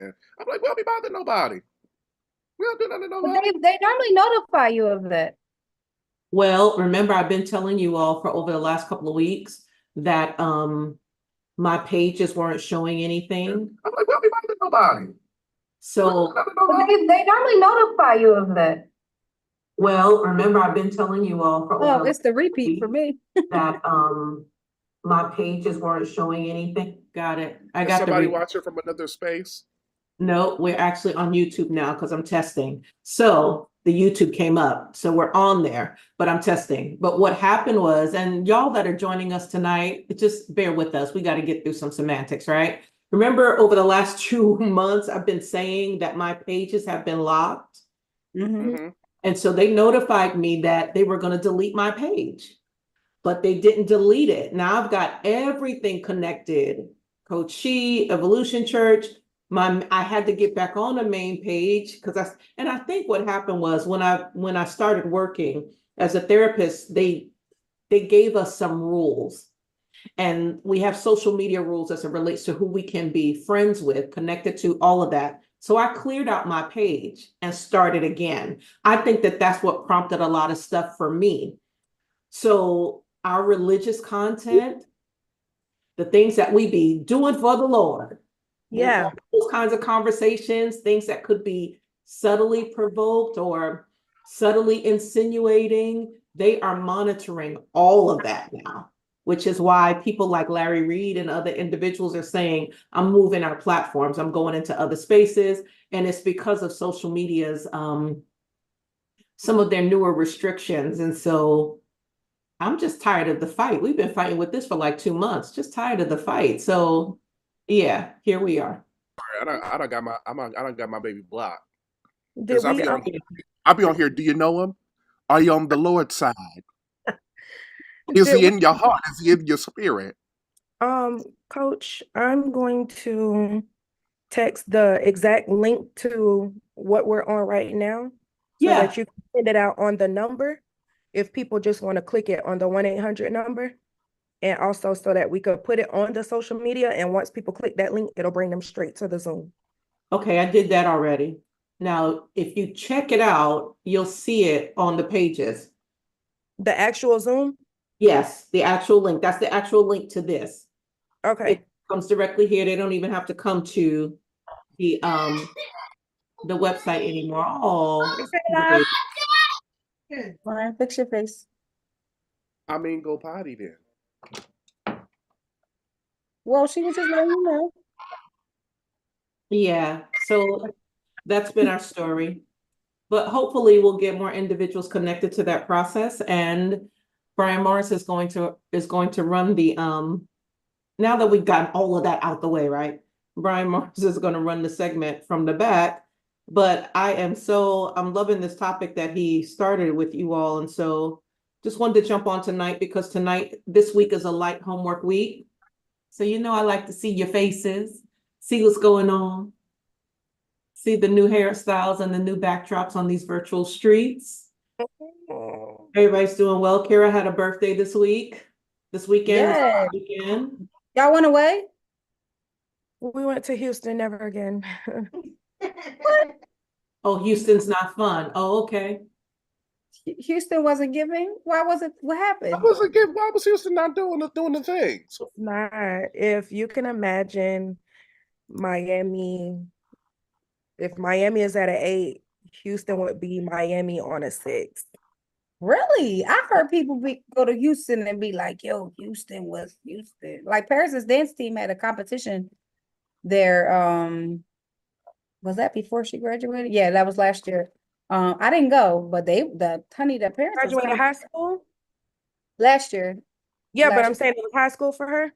I'm like, we don't be bothering nobody. We don't do nothing to But nobody. they normally notify you of that. Well, remember, I've been telling you all for over the last couple of weeks that my pages weren't showing anything. I'm like, we don't be bothering nobody. So, But they normally notify you of that. well, remember, I've been telling you all for Oh, over it's the repeat for me. that my pages weren't showing anything. Got it. I Is got the somebody watching from another space? No, we're actually on YouTube now because I'm testing. So the YouTube came up. So we're on there, but I'm testing. But what happened was, and y'all that are joining us tonight, just bear with us. We got to get through some semantics, right? Remember, over the last 2 months, I've been saying that my pages have been locked. Mm-hmm. And so they notified me that they were going to delete my page, but they didn't delete it. Now I've got everything connected. Coach She, Evolution Church. I had to get back on the main page because I think what happened was when I started working as a therapist, they gave us some rules. And we have social media rules as it relates to who we can be friends with, connected to, all of that. So I cleared out my page and started again. I think that that's what prompted a lot of stuff for me. So our religious content, the things that we be doing for the Lord, Yeah. those kinds of conversations, things that could be subtly provoked or subtly insinuating, they are monitoring all of that now, which is why people like Larry Reed and other individuals are saying, I'm moving our platforms, I'm going into other spaces. And it's because of social media's some of their newer restrictions. And so I'm just tired of the fight. We've been fighting with this for like 2 months, just tired of the fight. So yeah, here we are. I don't got my baby blocked Did because we I'll be on here. Do you know him? Are you on the Lord's side? Is did he we in your heart? Is he in your spirit? Coach, I'm going to text the exact link to what we're on right now so Yeah. that you can send it out on the number if people just want to click it on the 1-800 number. And also so that we could put it on the social media. And once people click that link, it'll bring them straight to the Zoom. Okay, I did that already. Now, if you check it out, you'll see it on the pages. The actual Zoom? Yes, the actual link. That's the actual link to this. Okay. It comes directly here. They don't even have to come to the website anymore. Oh, Ryan, fix your face? I mean, go potty then. Well, she was just letting you know. yeah. So that's been our story. But hopefully we'll get more individuals connected to that process. And Brian Morris is going to run the now that we've gotten all of that out the way, right? Brian Morris is going to run the segment from the back. But I'm loving this topic that he started with you all. And so just wanted to jump on tonight because this week is a light homework week. So, I like to see your faces, see what's going on, see the new hairstyles and the new backdrops on these virtual streets. Everybody's doing well. Kara had a birthday this weekend. Yeah. Weekend. Y'all went away? We went to Houston, never again. Oh, Houston's not fun. Oh, okay. Houston wasn't giving? Why was it? What happened? Why was Houston not doing the things? Not if you can imagine Miami, if Miami is at an 8, Houston would be Miami on a 6. Really? I heard people go to Houston and be like, yo, Houston was Houston. Like Paris's dance team had a competition there. Was that before she graduated? Yeah, that was last year. I didn't go, but the parents was Graduated coming high school? last year. Yeah, but Last I'm saying it was high school for her.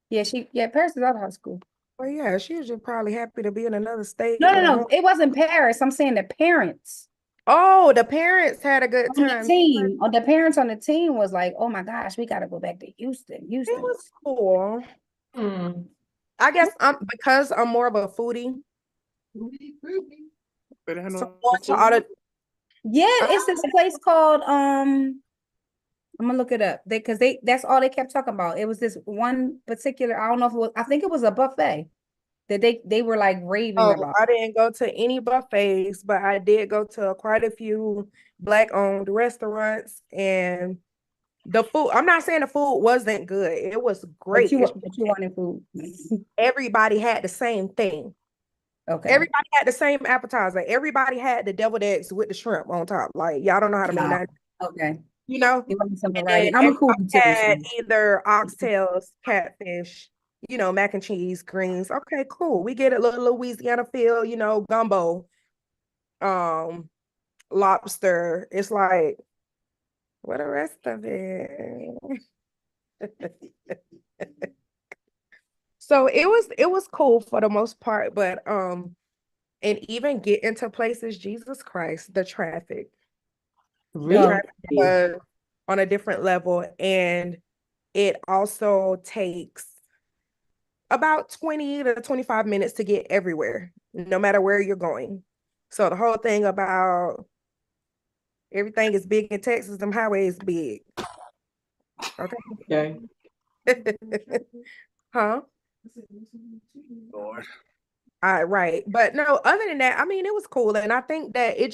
Yeah, Paris is out of high school. Well, yeah, she was just probably happy to be in another state No, no, with a no. home. It wasn't Paris. I'm saying the parents Oh, the parents had a good on the time. team. Or the parents on the team was like, oh my gosh, we gotta go back to Houston. It Houston. was cool. Hmm. I guess because I'm more of a foodie. Better have So no going to all food. the Yeah, it's this place called I'm gonna look it up. That's all they kept talking about. It was this one particular, I don't know if it was, I think it was a buffet. that they were like raving Oh, about? I didn't go to any buffets, but I did go to quite a few Black-owned restaurants, and the food, I'm not saying the food wasn't good. It was great. It's But you wanted food. everybody had the same thing. Okay. Everybody had the same appetizer. Everybody had the deviled eggs with the shrimp on top. Like, y'all don't know how to make Nah. that, Okay. you know? It wasn't some And variety. then I'm a food everybody too. had So. either oxtails, catfish, mac and cheese, greens. Okay, cool. We get a little Louisiana feel, gumbo, um, lobster. It's like, what the rest of it? So it was cool for the most part, but and even get into places, Jesus Christ, the traffic. The Really? traffic was on a different level, and it also takes about 20 to 25 minutes to get everywhere, no matter where you're going. So the whole thing about everything is big in Texas, them highways big. Okay. Okay. Huh? Lord. Right. But no, other than that, I mean, it was cool. And I think that it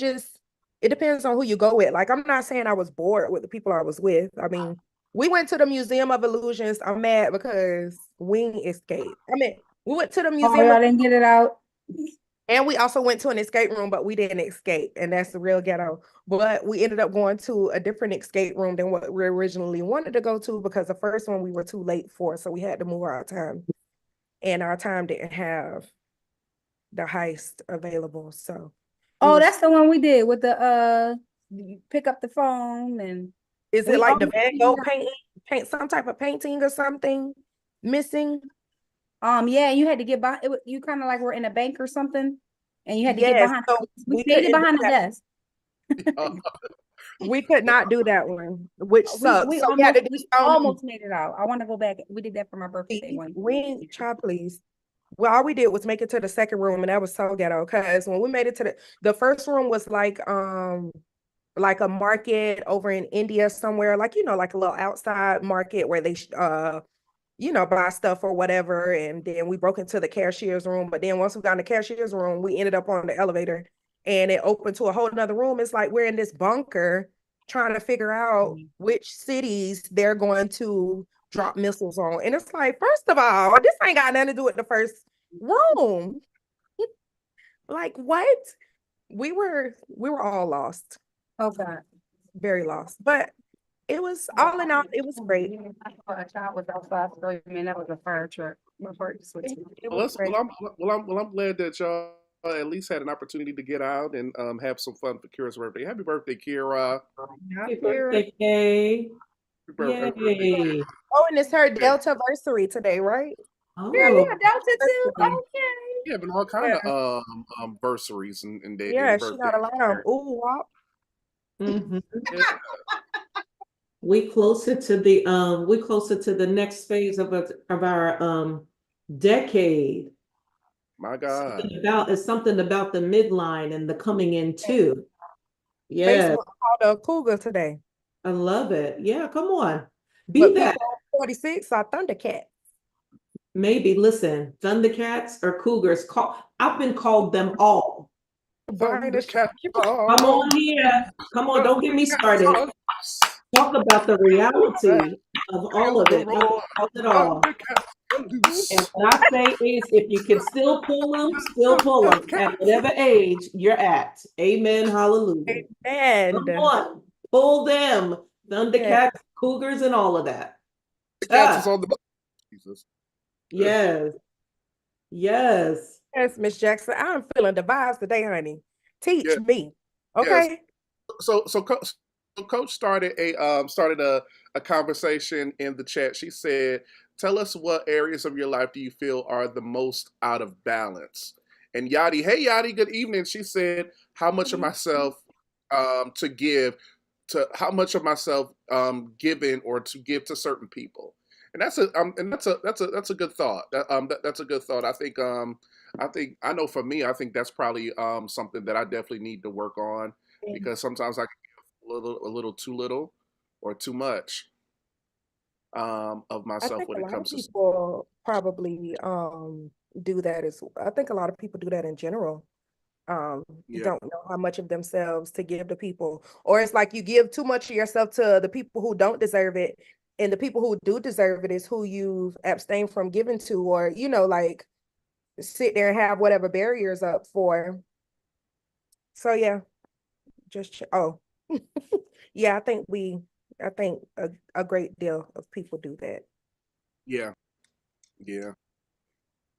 depends on who you go with. Like, I'm not saying I was bored with the people I was with. I mean, we went to the Museum of Illusions. I'm mad because we escaped. I mean, we went to the Oh, Museum y'all of, didn't get it out. and we also went to an escape room, but we didn't escape. And that's the real ghetto. But we ended up going to a different escape room than what we originally wanted to go to, because the first one we were too late for. So we had to move our time. And our time didn't have the heist available. So Oh, that's the one we did with the you pick up the phone and is it we like the almost Van made Gogh it out. paint some type of painting or something missing? Yeah, you had to get by you kind of like were in a bank or something, and you had to get Yes, behind. so We made it behind the desk. we could not do that one, which sucks. So we had to do We some almost made it out. I want to go back. We did that for my birthday one. we try please. Well, all we did was make it to the second room, and that was so ghetto. Because when we made it to the first room was like a market over in India somewhere, like like a little outside market where they buy stuff or whatever. And then we broke into the cashier's room. But then once we got in the cashier's room, we ended up on the elevator, and it opened to a whole nother room. It's like we're in this bunker trying to figure out which cities they're going to drop missiles on. And it's like, first of all, this ain't got nothing to do with the first room. Like, what? We were all lost, Oh God. very lost. But it was, all in all, it was great. I thought a child was outside screaming. That was a fire truck. My heart just went It Well, was great. I'm glad that y'all at least had an opportunity to get out and have some fun for Kira's birthday. Happy birthday, Kira. Happy Here. birthday, Kay. Happy birthday. Yay. Oh, and it's her Delta versary today, right? Girl, you Oh, a Delta too? Birthday. Okay. Yeah, been all kind Yeah, of bursaries and yeah, she birthdays. got a lot of ooh wop. mhm. Yeah, We closer to the next phase of our decade. my God. It's something about the midline and the coming in too. Yeah, Facebook called a cougar today, I love it. Yeah, come on. Be but that. people on 46 are Thundercat. Maybe listen, Thundercats or Cougars. I've been called them all. Behind the Thundercat Come song. on here. Come on, don't get me Thundercat started. song. Talk about the reality of all Feel of the it. I've been roar. called it all. Thundercat And loose. what I say is, if you can still pull them Thundercat. at whatever age you're at. Amen. Hallelujah. Come And on, pull them. yeah, Thundercats, Cougars, and all of that. Cats is Ah, on the Jesus. yes, yes. yes, Miss Jackson, I'm feeling the vibes today, honey. Yeah. Teach me, Yes. okay? Coach started a conversation in the chat. She said, "Tell us what areas of your life do you feel are the most out of balance?" And Yadi, hey Yadi, good evening. She said, "How much of myself to give to how much of myself given or to give to certain people?" And that's a good thought. That's a good thought. I think I know for me, I think that's probably something that I definitely need to work on because sometimes I can give a little too little or too much of I myself think when a it lot of comes to. people probably do that I think a lot of people do that in general. Yeah. Don't know how much of themselves to give to people, or it's like you give too much of yourself to the people who don't deserve it, and the people who do deserve it is who you've abstained from giving to, or like sit there and have whatever barriers up for. So yeah, oh yeah, I think a great deal of people do that. Yeah. Yeah.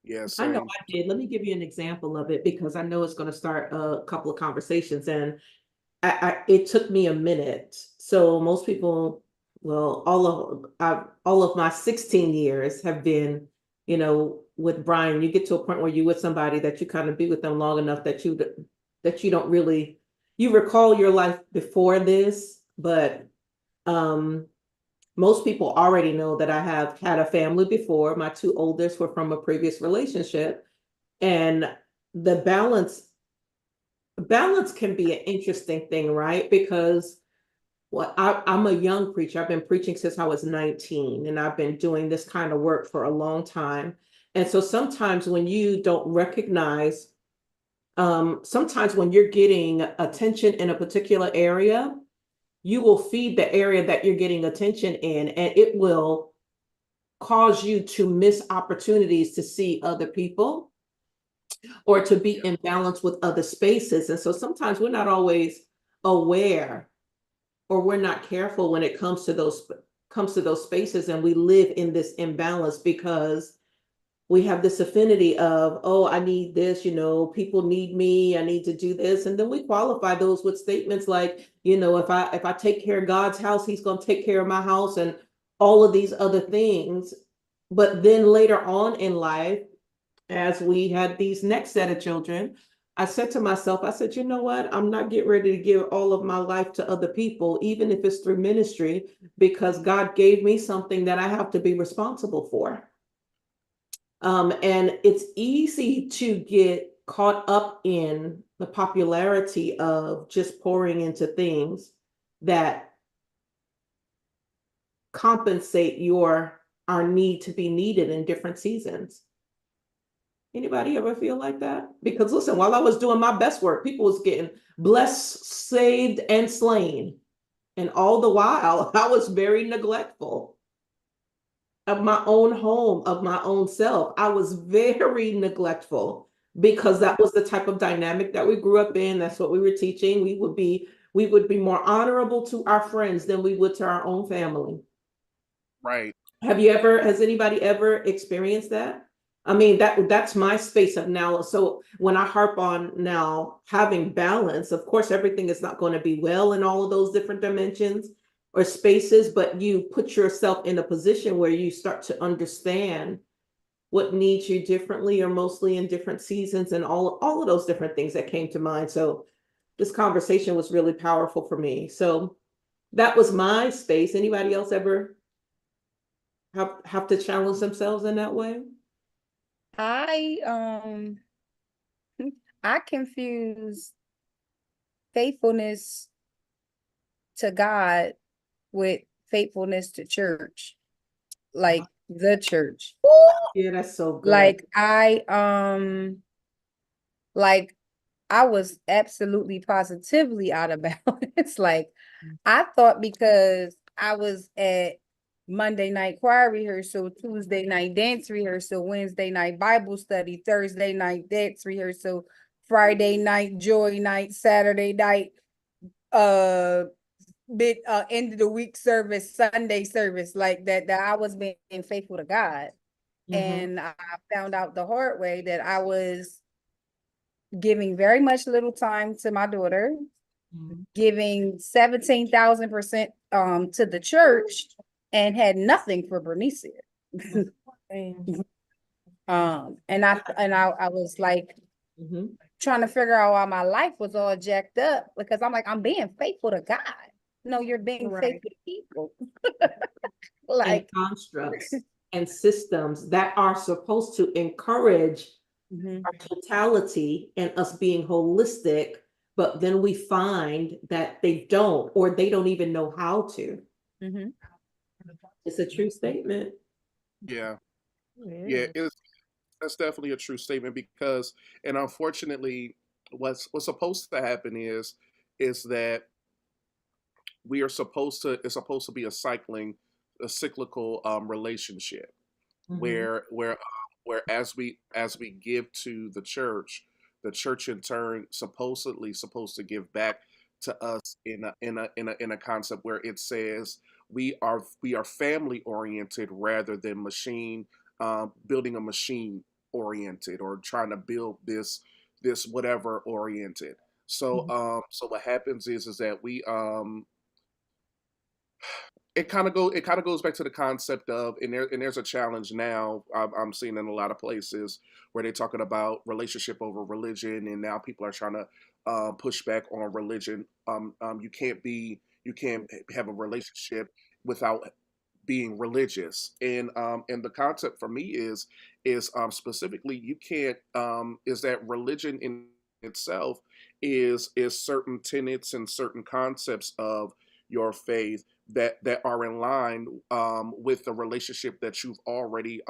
Yeah. I know Same. I did. Let me give you an example of it because I know it's going to start a couple of conversations, and it took me a minute. So most people, well, all of my 16 years have been, with Brian. You get to a point where you're with somebody that you kind of be with them long enough that you don't really, you recall your life before this, but most people already know that I have had a family before. My two oldest were from a previous relationship, and the balance can be an interesting thing, right? Because I'm a young preacher. I've been preaching since I was 19, and I've been doing this kind of work for a long time. And so sometimes when you don't recognize, sometimes when you're getting attention in a particular area, you will feed the area that you're getting attention in, and it will cause you to miss opportunities to see other people or to be in balance with other spaces. And so sometimes we're not always aware, or we're not careful when it comes to those spaces, and we live in this imbalance because we have this affinity of, oh, I need this, people need me, I need to do this. And then we qualify those with statements like, if I take care of God's house, he's going to take care of my house, and all of these other things. But then later on in life, as we had these next set of children, I said to myself, I said, you know what? I'm not getting ready to give all of my life to other people, even if it's through ministry, because God gave me something that I have to be responsible for. And it's easy to get caught up in the popularity of just pouring into things that compensate our need to be needed in different seasons. Anybody ever feel like that? Because listen, while I was doing my best work, people was getting blessed, saved, and slain. And all the while, I was very neglectful of my own home, of my own self. I was very neglectful because that was the type of dynamic that we grew up in. That's what we were teaching. We would be more honorable to our friends than we would to our own family. Right. Has anybody ever experienced that? I mean, that's my space of now. So when I harp on now having balance, of course, everything is not going to be well in all of those different dimensions or spaces, but you put yourself in a position where you start to understand what needs you differently or mostly in different seasons, and all of those different things that came to mind. So this conversation was really powerful for me. So that was my space. Anybody else ever have to challenge themselves in that way? I I confuse faithfulness to God with faithfulness to church, like the church. Yeah, that's so good. Like I was absolutely positively out of balance. Like I thought because I was at Monday night choir rehearsal, Tuesday night dance rehearsal, Wednesday night Bible study, Thursday night dance rehearsal, Friday night joy night, Saturday night end of the week service, Sunday service, like that I was being faithful to God. And I found out the hard way that I was giving very much little time to my daughter, giving 17,000% to the church, and had nothing for Bernicia. And I was like trying to figure out why my life was all jacked up, because I'm like, I'm being faithful to God. No, you're being faithful to people. And constructs and systems that are supposed to encourage our totality and us being holistic, but then we find that they don't, or they don't even know how to. It's a true statement. Yeah. Yeah. That's definitely a true statement because, and unfortunately, what's supposed to happen is that we are supposed to it's supposed to be a cyclical relationship Mhm. where as we give to the church in turn supposed to give back to us in a concept where it says we are family oriented rather than machine building a machine oriented or trying to build this whatever oriented. So Mhm. so what happens is that we it kind of goes back to the concept of and there's a challenge now I'm seeing in a lot of places where they're talking about relationship over religion, and now people are trying to push back on religion. You can't have a relationship without being religious, and the concept for me is specifically you can't is that religion in itself is certain tenets and certain concepts of your faith that are in line with the relationship that you've already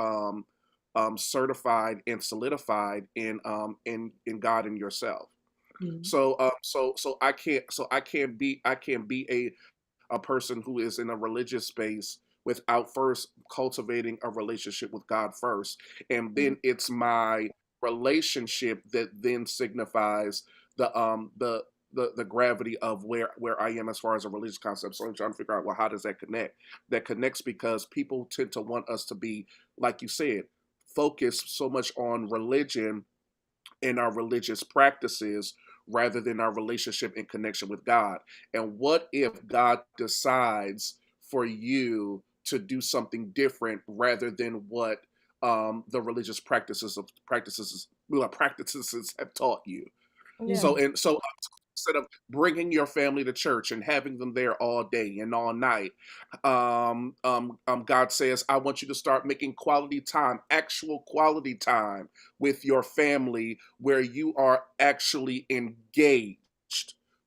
certified and solidified in God and yourself. Mhm. So I can't be a person who is in a religious space without first cultivating a relationship with God first. And Mhm. then it's my relationship that then signifies the gravity of where I am as far as a religious concept. So I'm trying to figure out, well, how does that connect? That connects because people tend to want us to be, like you said, focused so much on religion in our religious practices rather than our relationship and connection with God. And what if God decides for you to do something different rather than what the religious practices have taught you? Yeah. So instead of bringing your family to church and having them there all day and all night, God says, I want you to start making quality time, actual quality time with your family where you are actually engaged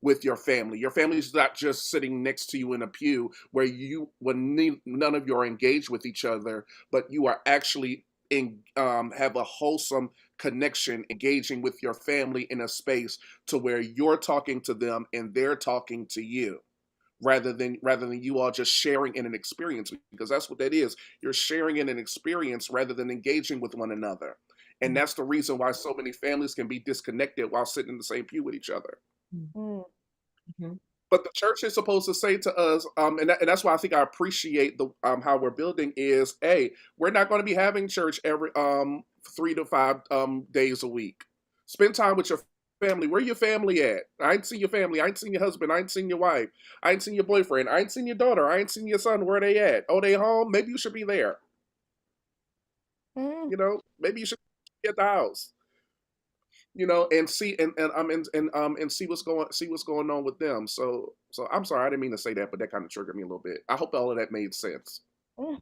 with your family. Your family's not just sitting next to you in a pew where none of you are engaged with each other, but you are actually have a wholesome connection, engaging with your family in a space to where you're talking to them and they're talking to you rather than you all just sharing in an experience, because that's what that is. You're sharing in an experience rather than engaging with one another. And Mhm. that's the reason why so many families can be disconnected while sitting in the same pew with each other. Mm. Mhm. But the church is supposed to say to us, and that's why I think I appreciate the how we're building is, hey, we're not going to be having church every 3 to 5 days a week. Spend time with your family. Where your family at? I ain't seen your family. I ain't seen your husband. I ain't seen your wife. I ain't seen your boyfriend. I ain't seen your daughter. I ain't seen your son. Where they at? Oh, they home? Maybe you should be there. Mm. Maybe you should be at the house. And see and see what's going on with them. So I'm sorry, I didn't mean to say that, but that kind of triggered me a little bit. I hope all of that made sense.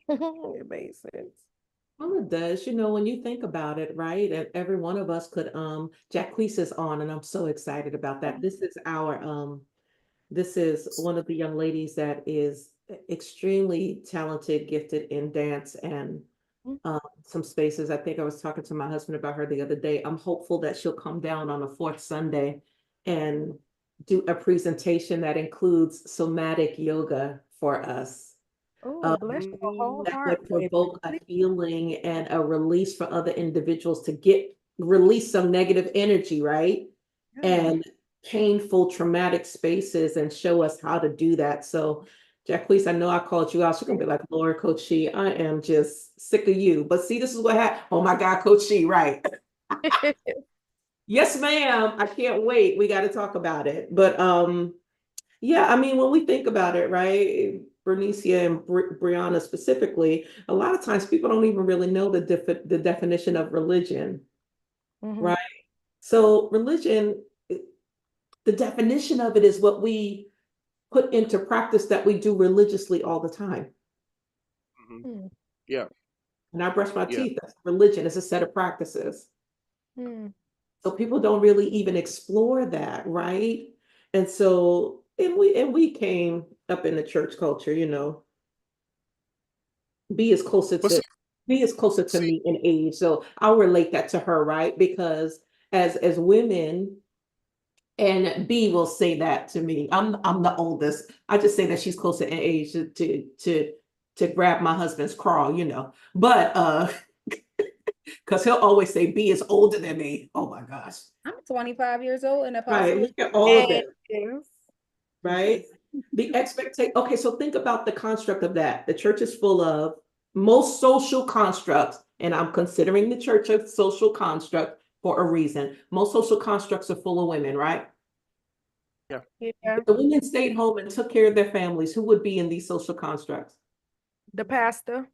It makes sense. Well, it does. When you think about it, right? And every one of us could, Jacquees is on, and I'm so excited about that. This is one of the young ladies that is extremely talented, gifted in dance and Mm. some spaces. I think I was talking to my husband about her the other day. I'm hopeful that she'll come down on the fourth Sunday and do a presentation that includes somatic yoga for us. Oh, Um, bless your whole Mm, that heart, would baby. provoke a healing and a release for other individuals to release some negative energy, right? Yeah. And painful, traumatic spaces and show us how to do that. So, Jacquees, I know I called you out. She's gonna be like, Lord, Coach She, I am just sick of you. But see, this is what happened. Oh my God, Coach She, right? Yes, ma'am. I can't wait. We got to talk about it. But yeah, I mean, when we think about it, right, Bernicia and Brianna specifically, a lot of times people don't even really know the definition of religion, Mhm. right? So religion, the definition of it is what we put into practice that we do religiously all the time. mhm. Mm. Yeah, And I brush my yeah. teeth. That's religion. It's a set of practices. Mm. So people don't really even explore that, right? And so, and we came up in the church culture, be as closer But to see, B is closer to See, me in age, so I'll relate that to her, right? Because as women, and B will say that to me. I'm the oldest. I just say that she's closer in age to grab my husband's crawl, you know. But because he'll always say B is older than me. Oh my gosh. I'm 25 years old and Right. apostle. Look at all of And it, right? The expectation. Okay, so think about the construct of that. The church is full of most social constructs, and I'm considering the church a social construct for a reason. Most social constructs are full of women, right? yeah, yeah, If the women stayed home and took care of their families, who would be in these social constructs? the pastor, The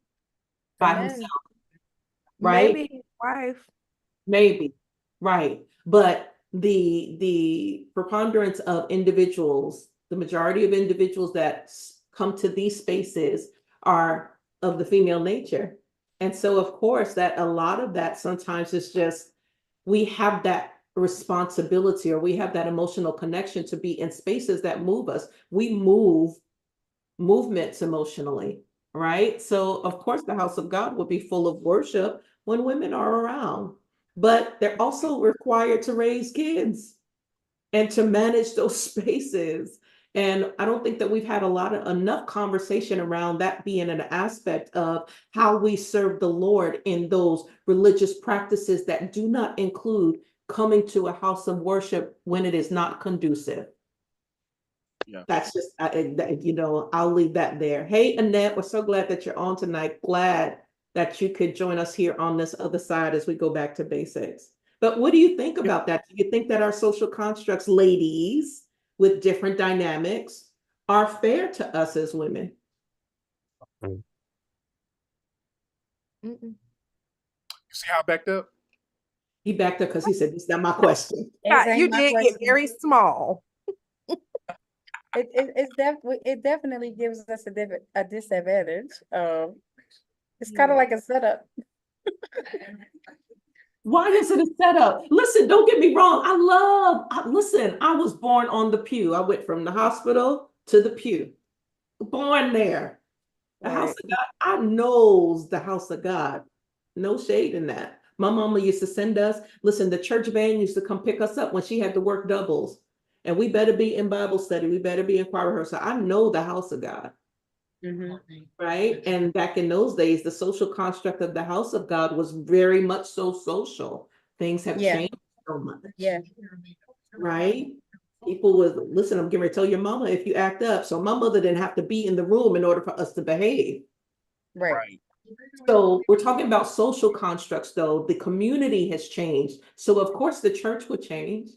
By himself, men. right? maybe his wife. Maybe, right. But the preponderance of individuals, the majority of individuals that come to these spaces are of the female nature. And so of course that a lot of that sometimes is just we have that responsibility or we have that emotional connection to be in spaces that move us. We move movements emotionally, right? So, of course, the house of God will be full of worship when women are around, but they're also required to raise kids and to manage those spaces. And I don't think that we've had enough conversation around that being an aspect of how we serve the Lord in those religious practices that do not include coming to a house of worship when it is not conducive. yeah. That's just, I'll leave that there. Hey, Annette, we're so glad that you're on tonight. Glad that you could join us here on this other side as we go back to basics. But what do you think Yeah. about that? Do you think that our social constructs, ladies, with different dynamics, are fair to us as women? Mm-mm. You see how I backed up? He backed up because he said, "This is not my question." This You ain't my did get question. very small. It definitely gives us a disadvantage. It's kind of like a setup. Why is it a setup? Listen, don't get me wrong. Listen, I was born on the pew. I went from the hospital to the pew. Born there. The house Right. of God, I knows the house of God. No shade in that. My mama used to send us, listen, the church van used to come pick us up when she had to work doubles. And we better be in Bible study. We better be in choir rehearsal. I know the house of God, right? And back in those days, the social construct of the house of God was very much so social. Things have Yeah, changed so much, yeah, right? People was, listen, I'm getting ready to tell your mama if you act up. So my mother didn't have to be in the room in order for us to behave. right. Right. So we're talking about social constructs, though. The community has changed. So of course the church would change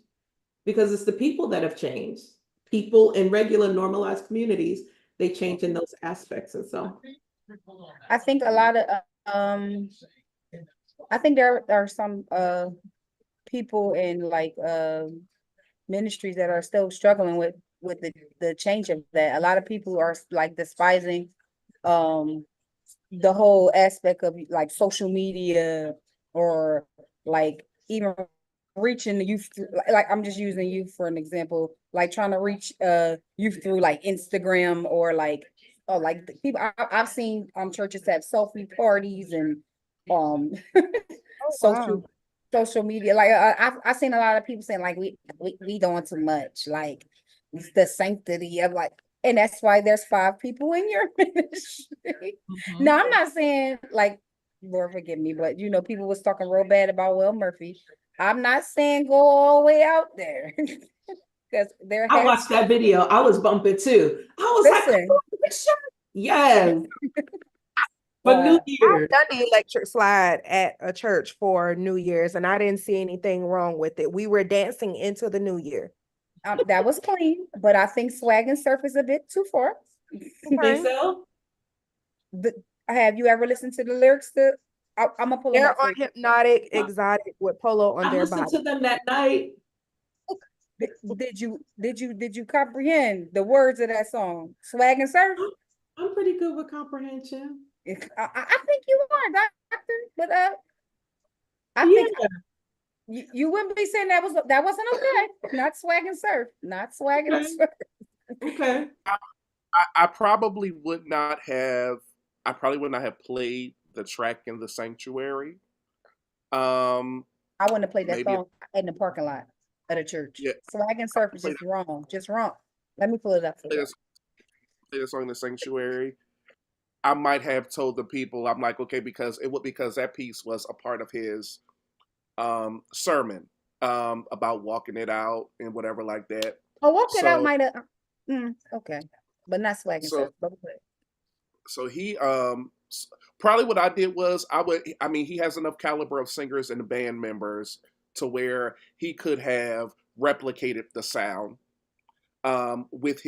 because it's the people that have changed. People in regular normalized communities, they change in those aspects. And so I think a lot of I think there are some people in like ministries that are still struggling with the change of that. A lot of people are like despising um the whole aspect of like social media or like even reaching the youth like I'm just using youth for an example, like trying to reach youth through like Instagram or like the people I've seen churches have selfie parties and um Oh, social wow. social media. Like I've seen a lot of people saying like we doing too much, like it's the sanctity of like, and that's why there's 5 people in your ministry. Now I'm not saying like, Lord forgive me, but you know people was talking real bad about Will Murphy. I'm not saying go all the way out there because there I has watched that video. I was bumping too. I was like, come listen. on, Bishop. Yes, for New uh Year. I've done the electric slide at a church for New Year's, and I didn't see anything wrong with it. We were dancing into the new year. that was clean, but I think swag and surf is a bit too far. You think Okay. so? the, have you ever listened to the lyrics to I'm gonna pull them They're up on for you. hypnotic, exotic with polo on I their listened body. to them that night. Did you comprehend the words of that song? Swag and surf? I'm pretty good with comprehension. I think you are, doctor, but I think Yeah. you wouldn't be saying that wasn't okay. Not swag and surf. Not swagging and Okay. surf. Okay. I probably would not have. I probably would not have played the track in the sanctuary. Um, I want to play that maybe song in the parking lot at a church. yeah, Swag and Surf is play just wrong. Just wrong. Let me pull it up for you. this play this song in the sanctuary. I might have told the people, I'm like, okay, because that piece was a part of his sermon about walking it out and whatever like that. Oh, Walk It Out So might have. Okay, but not Swag and so Surf. But okay. so he probably what I did was I mean he has enough caliber of singers and band members to where he could have replicated the sound Yeah. with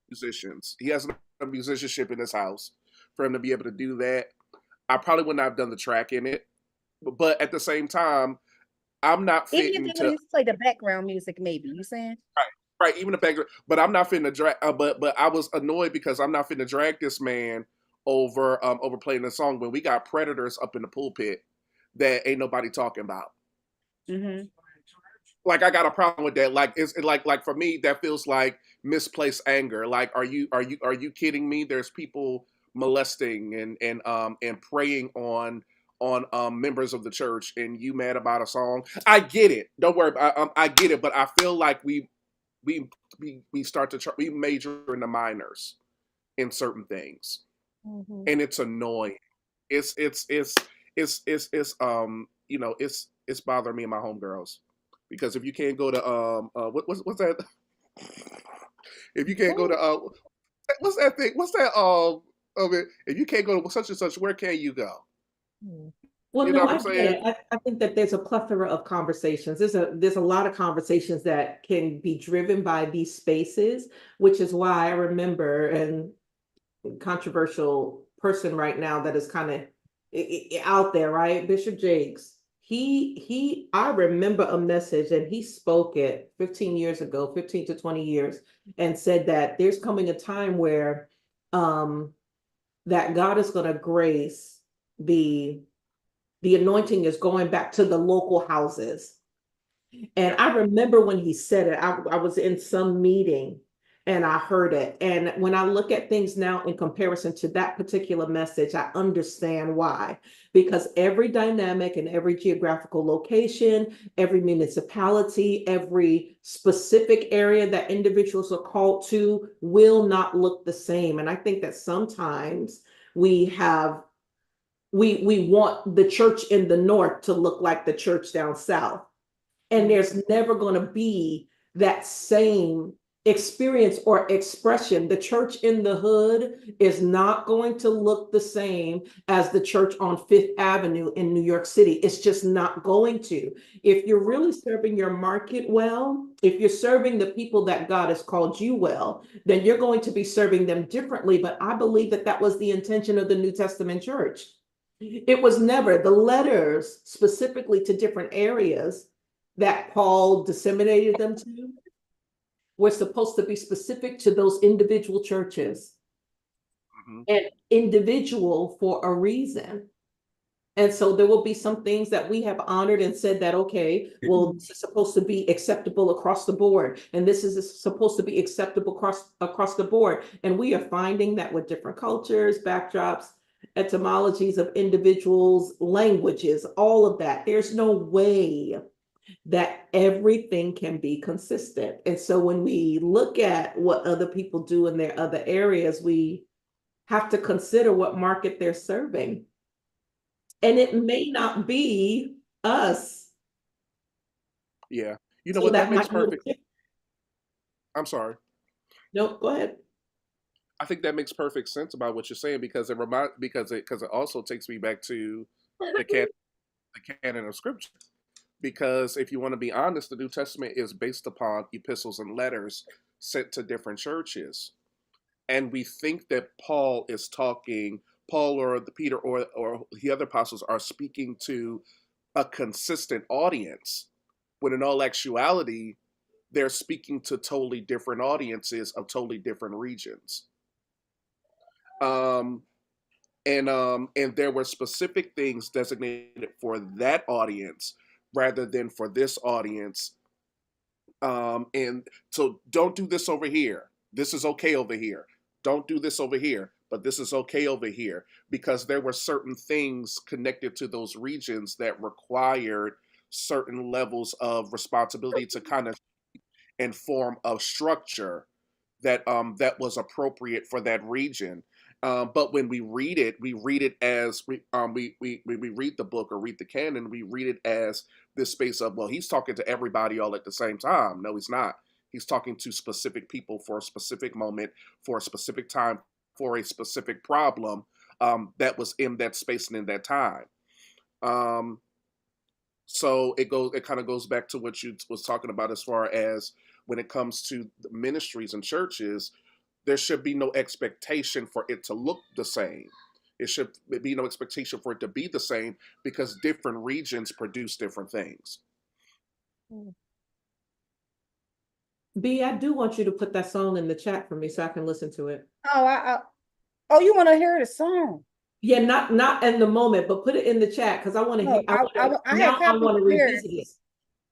musicians. He has enough musicianship in his house for him to be able to do that. I probably would not have done the track in it, but at the same time, I'm not Even if fitting they to want to play the background music, maybe you saying? right, even the background. But I'm not fitting to drag. But I was annoyed because I'm not fitting to drag this man over playing the song when we got predators up in the pulpit that ain't nobody talking about. Mm-hmm. Like I got a problem with that. Like it's like for me that feels like misplaced anger. Like are you kidding me? There's people molesting and preying on members of the church, and you mad about a song? I get it. Don't worry. I get it. But I feel like we we start to we major in the minors in certain things, Mm-hmm. and it's annoying. It's you know it's bothering me and my homegirls because if you can't go to what's that if you can't go to what's that thing what's that of it if you can't go to such and such where can you go, Well, you know no, what I I'm get saying? it. I think that there's a plethora of conversations. There's a lot of conversations that can be driven by these spaces, which is why I remember, and controversial person right now that is kind of out there, right? Bishop Jakes. I remember a message and he spoke it 15 years ago, 15 to 20 years, and said that there's coming a time where um that God is going to grace the anointing is going back to the local houses. And I remember when he said it, I was in some meeting and I heard it. And when I look at things now in comparison to that particular message, I understand why. Because every dynamic and every geographical location, every municipality, every specific area that individuals are called to will not look the same. And I think that sometimes we want the church in the north to look like the church down south. And there's never going to be that same experience or expression. The church in the hood is not going to look the same as the church on Fifth Avenue in New York City. It's just not going to. If you're really serving your market well, if you're serving the people that God has called you well, then you're going to be serving them differently. But I believe that that was the intention of the New Testament church. It was never the letters specifically to different areas that Paul disseminated them to were supposed to be specific to those individual churches Hmm. and individual for a reason. And so there will be some things that we have honored and said that, okay, well, this is supposed to be acceptable across the board. And this is supposed to be acceptable across the board. And we are finding that with different cultures, backdrops, etymologies of individuals, languages, all of that, there's no way that everything can be consistent. And so when we look at what other people do in their other areas, we have to consider what market they're serving. And it may not be us. Yeah, you know So what, that that makes might look perfect. different. I'm sorry. No, go ahead. I think that makes perfect sense about what you're saying because it also takes me back to the can the canon of scripture. Because if you want to be honest, the New Testament is based upon epistles and letters sent to different churches. And we think that Paul or the Peter or the other apostles are speaking to a consistent audience, when in all actuality, they're speaking to totally different audiences of totally different regions. Um, and there were specific things designated for that audience rather than for this audience. And so don't do this over here. This is okay over here. Don't do this over here. but this is okay over here, because there were certain things connected to those regions that required certain levels of responsibility to kind of inform a structure that was appropriate for that region. But when we read it as we read the book or read the canon, we read it as this space of, well, he's talking to everybody all at the same time. No, he's not. He's talking to specific people for a specific moment, for a specific time, for a specific problem that was in that space and in that time. Um, so it kind of goes back to what you was talking about as far as when it comes to the ministries and churches, there should be no expectation for it to look the same. It should be no expectation for it to be the same, because different regions produce different things. B, I do want you to put that song in the chat for me so I can listen to it. Oh, you want to hear the song? Yeah, not in the moment, but put it in the chat because I want to No, hear. I Now had I copies want to of revisit lyrics. it.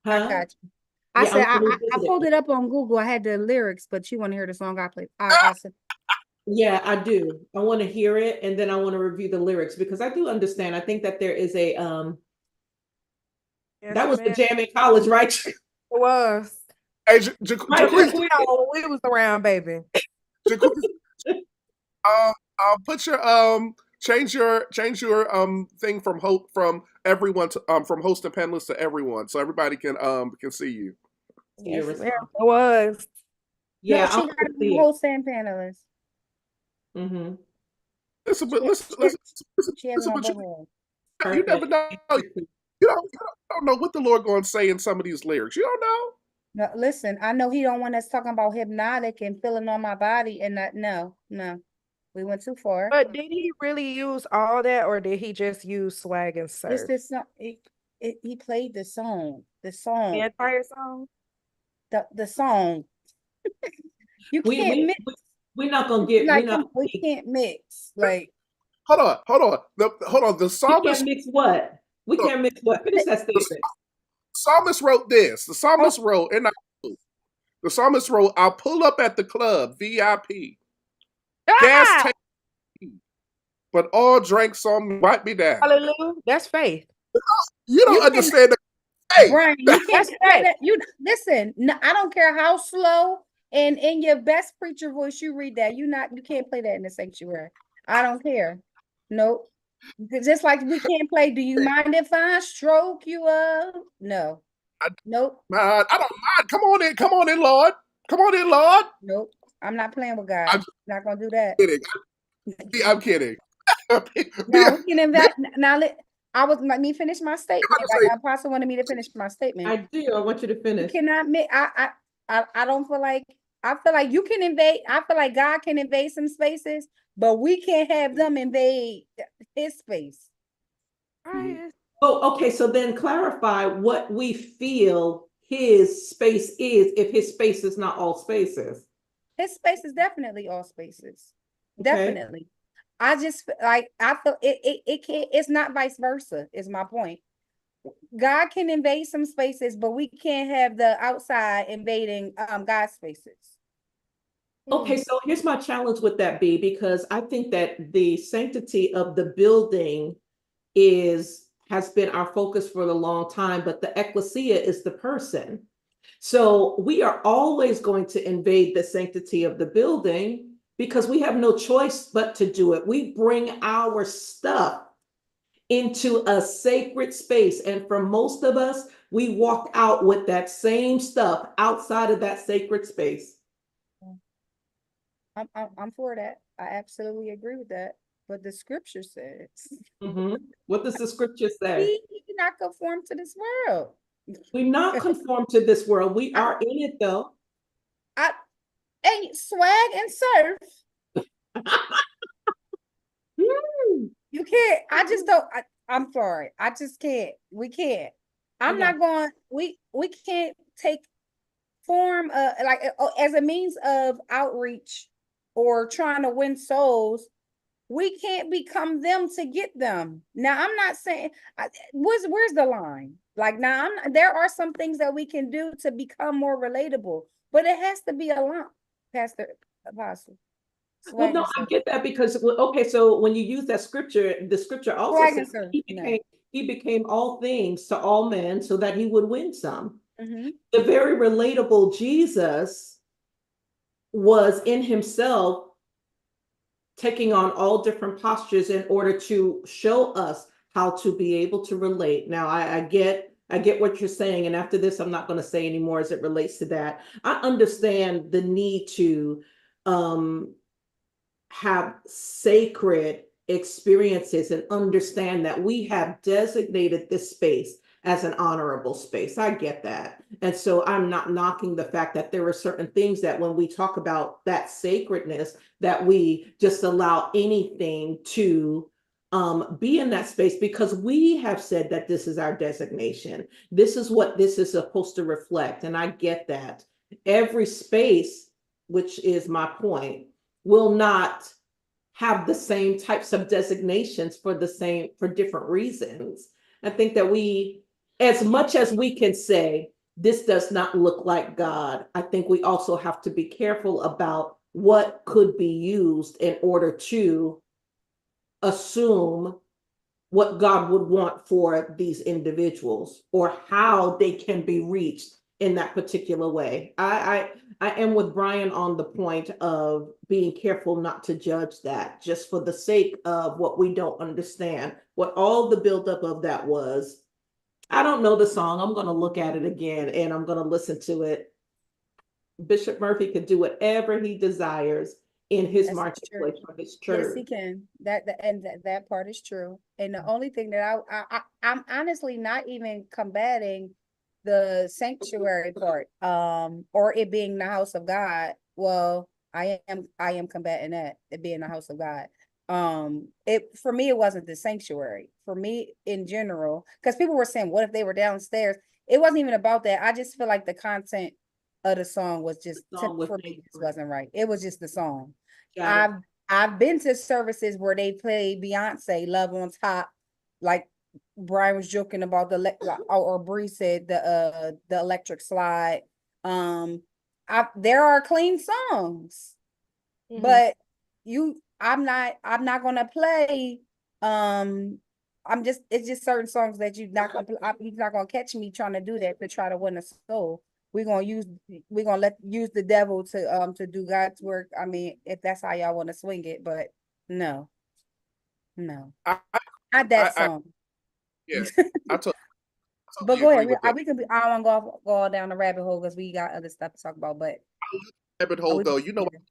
I Huh? got you. I Yeah, said I wanna I revisit pulled it. it up on Google. I had the lyrics, but you want to hear the song I played. I said, Yeah, I do. I want to hear it, and then I want to review the lyrics because I do understand. I think that there is a Yes, that was the ma'am. jam in college, right? It was. Hey, Right, Jaquez, You know, we was around, baby. um, put your change your thing from from everyone to from host and panelists to everyone, so everybody can see you. See your Yes, ma'am. response. It was. no, Yeah, I she want got to to be see a it. whole stand panelist. Mm-hmm. Listen, but She, listen, she, listen, she has listen, one but both of them. you never Perfect. know. You don't know what the Lord going to say in some of these lyrics. You don't know. No, listen, I know he don't want us talking about hypnotic and feeling on my body and that. No, we went too far. But did he really use all that, or did he just use swag and It's surf? this song. He played the song. The song. The entire song? The song. You We can't we mix. we we're not gonna get Like, we can't mix. Like, Hold on, hold on, hold on. The we can't psalmist, mix what? We can't mix what? Finish that the statement. psalmist wrote this. The oh, psalmist wrote, the psalmist wrote, "I'll pull up at the club, VIP, gas Ah! tank, but all drinks on me, wipe me down." Hallelujah. That's faith. You you don't can, understand the faith. Brian, you can't That's say faith. that. You listen. No, I don't care how slow and in your best preacher voice you read that. You can't play that in the sanctuary. I don't care. Nope. Just like we can't play. Do you mind if I stroke you up? No. Nope. I don't mind. Come on in, Lord. Come on in, Lord. Nope. I'm not playing with God. I'm Not gonna do that. kidding. I'm kidding. Now we can invest. Now let me finish my statement. Like Say, Apostle wanted me to finish my statement. I do. I want you to You finish. cannot make. I don't feel like. I feel like you can invade. I feel like God can invade some spaces, but we can't have them invade His space. Right. Oh, okay. So then clarify what we feel his space is if his space is not all spaces. His space is definitely all spaces. Okay. Definitely. I just like I feel it can't. It's not vice versa. Is my point. God can invade some spaces, but we can't have the outside invading God's spaces. Okay, so here's my challenge with that, B, because I think that the sanctity of the building has been our focus for a long time, but the ecclesia is the person. So we are always going to invade the sanctity of the building because we have no choice but to do it. We bring our stuff into a sacred space. And for most of us, we walk out with that same stuff outside of that sacred space. I'm for that. I absolutely agree with that. But the scripture says, What does the scripture say? "Be not conform to this world." We're not conform to this world. We are in it though. And swag and surf. You can't. I just don't. I'm sorry. I just can't. We can't. I'm not going. We can't take form like as a means of outreach or trying to win souls. We can't become them to get them. Now, I'm not saying where's the line? Like now, there are some things that we can do to become more relatable, but it has to be a line, Pastor Apostle. Well, no, Swagger, I sir. get that because, well, okay, so when you use that scripture, the scripture also Swagger, says sir. No. he became all things to all men so that he would win some. Mm-hmm. The very relatable Jesus was in himself taking on all different postures in order to show us how to be able to relate. Now, I get what you're saying, and after this, I'm not going to say anymore as it relates to that. I understand the need to um, have sacred experiences and understand that we have designated this space as an honorable space. I get that. And so I'm not knocking the fact that there are certain things that when we talk about that sacredness, that we just allow anything to be in that space because we have said that this is our designation. This is what this is supposed to reflect. And I get that. Every space, which is my point, will not have the same types of designations for different reasons. I think that we, as much as we can say, this does not look like God, I think we also have to be careful about what could be used in order to assume what God would want for these individuals or how they can be reached in that particular way. I am with Brian on the point of being careful not to judge that just for the sake of what we don't understand. What all the buildup of that was. I don't know the song. I'm going to look at it again and I'm going to listen to it. Bishop Murphy could do whatever he desires in his That's true. marketplace for his Yes, he church. can. That part is true. And the only thing that I'm honestly not even combating the sanctuary part, or it being the house of God. Well, I am combating that, it being the house of God. It for me, it wasn't the sanctuary. For me, in general, because people were saying, what if they were downstairs? It wasn't even about that. I just feel like the content of the song was just Song was for me, just wasn't right. It was just the song. Got it. I've been to services where they play Beyonce Love on Top, like Brian was joking about or Bree said the electric slide. Um there are clean songs, but I'm not gonna play it's just certain songs that you're not gonna catch me trying to do that to try to win a soul. We're gonna use the devil to do God's work. I mean, if that's how y'all want to swing it, but no, no, I, not that I song. yeah, I to- But totally go agree ahead. with that. We can be. I don't want to go all down the rabbit hole because we got other stuff to talk about. But Rabbit hole we though, can you know what rabbit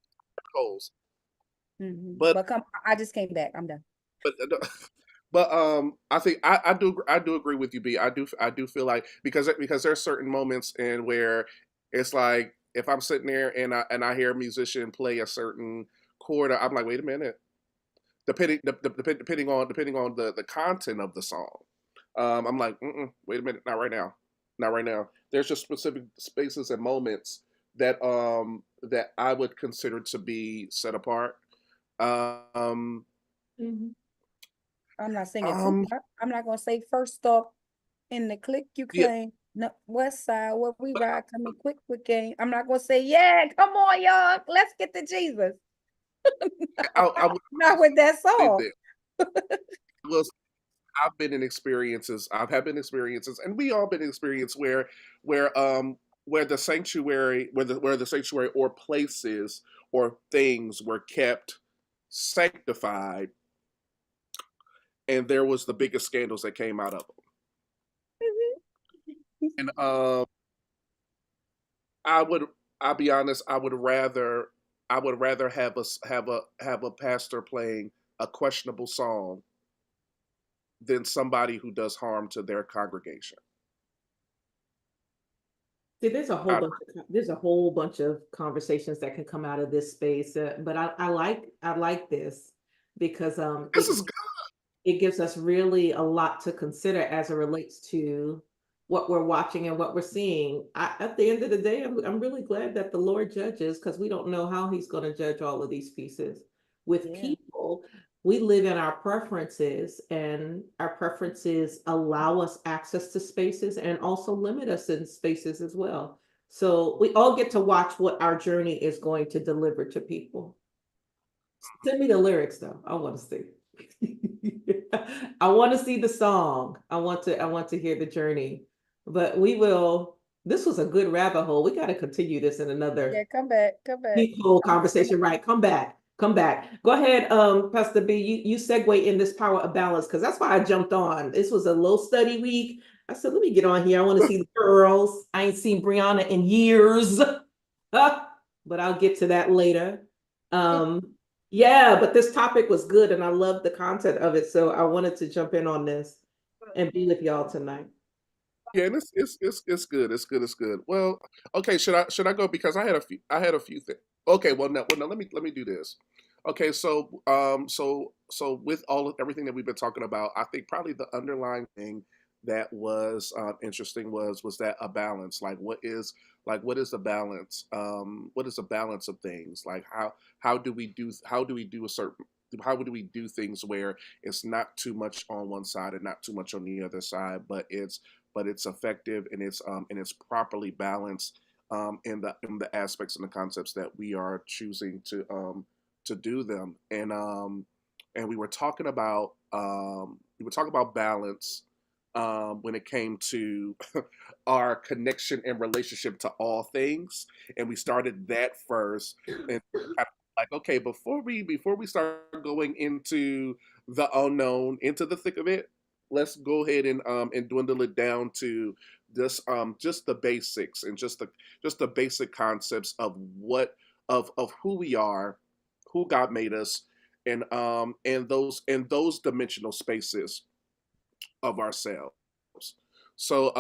holes, but But come, I just came back. I'm done. but but I think I do agree with you, B. I do feel like because there's certain moments in where it's like if I'm sitting there and I hear a musician play a certain chord, I'm like, wait a minute. Depending on the content of the song, I'm like, wait a minute, not right now, not right now. There's just specific spaces and moments that I would consider to be set apart. Um, Mhm. I'm not singing too um, loud. I'm not gonna say first off in the click you yeah, claim. No, West Side where we ride coming quick game. I'm not gonna say, yeah, come on, y'all. Let's get to Jesus. I would Not with that say song. that. Well, I've been in experiences. I've had been experiences, and we all been in experience where where the sanctuary, where the sanctuary or places or things were kept sanctified, and there was the biggest scandals that came out of them. And I would, I'll be honest, I would rather have a pastor playing a questionable song than somebody who does harm to their congregation. See, I, there's a whole bunch of conversations that can come out of this space, but I like this because this is good. it gives us really a lot to consider as it relates to what we're watching and what we're seeing. At the end of the day, I'm really glad that the Lord judges because we don't know how he's going to judge all of these pieces. With Yeah. people, we live in our preferences, and our preferences allow us access to spaces and also limit us in spaces as well. So we all get to watch what our journey is going to deliver to people. Send me the lyrics though. I want to see. I want to see the song. I want to hear the journey. But we will. This was a good rabbit hole. We got to continue this in another Yeah, come back, come back. whole conversation. Right. Come back. Come back. Go ahead, Pastor B. You segue in this power of balance because that's why I jumped on. This was a low study week. I said, let me get on here. I want to see the girls. I ain't seen Brianna in years. But I'll get to that later. Yeah, but this topic was good and I love the content of it. So I wanted to jump in on this and be with y'all tonight. Yeah, and it's good. It's good. It's good. Well, okay. Should I go because I had a few things. Okay. Well, no. Let me do this. Okay. So with everything that we've been talking about, I think probably the underlying thing that was interesting was that a balance. What is the balance? What is the balance of things? Like how do we do things where it's not too much on one side and not too much on the other side, but it's effective and it's properly balanced in the aspects and the concepts that we are choosing to do them. And we were talking about balance when it came to our connection and relationship to all things, and we started that first, and kind of like, okay, before we start going into the unknown, into the thick of it, let's go ahead and dwindle it down to just the basics and just the basic concepts of of who we are, who God made us, and those dimensional spaces of ourselves. So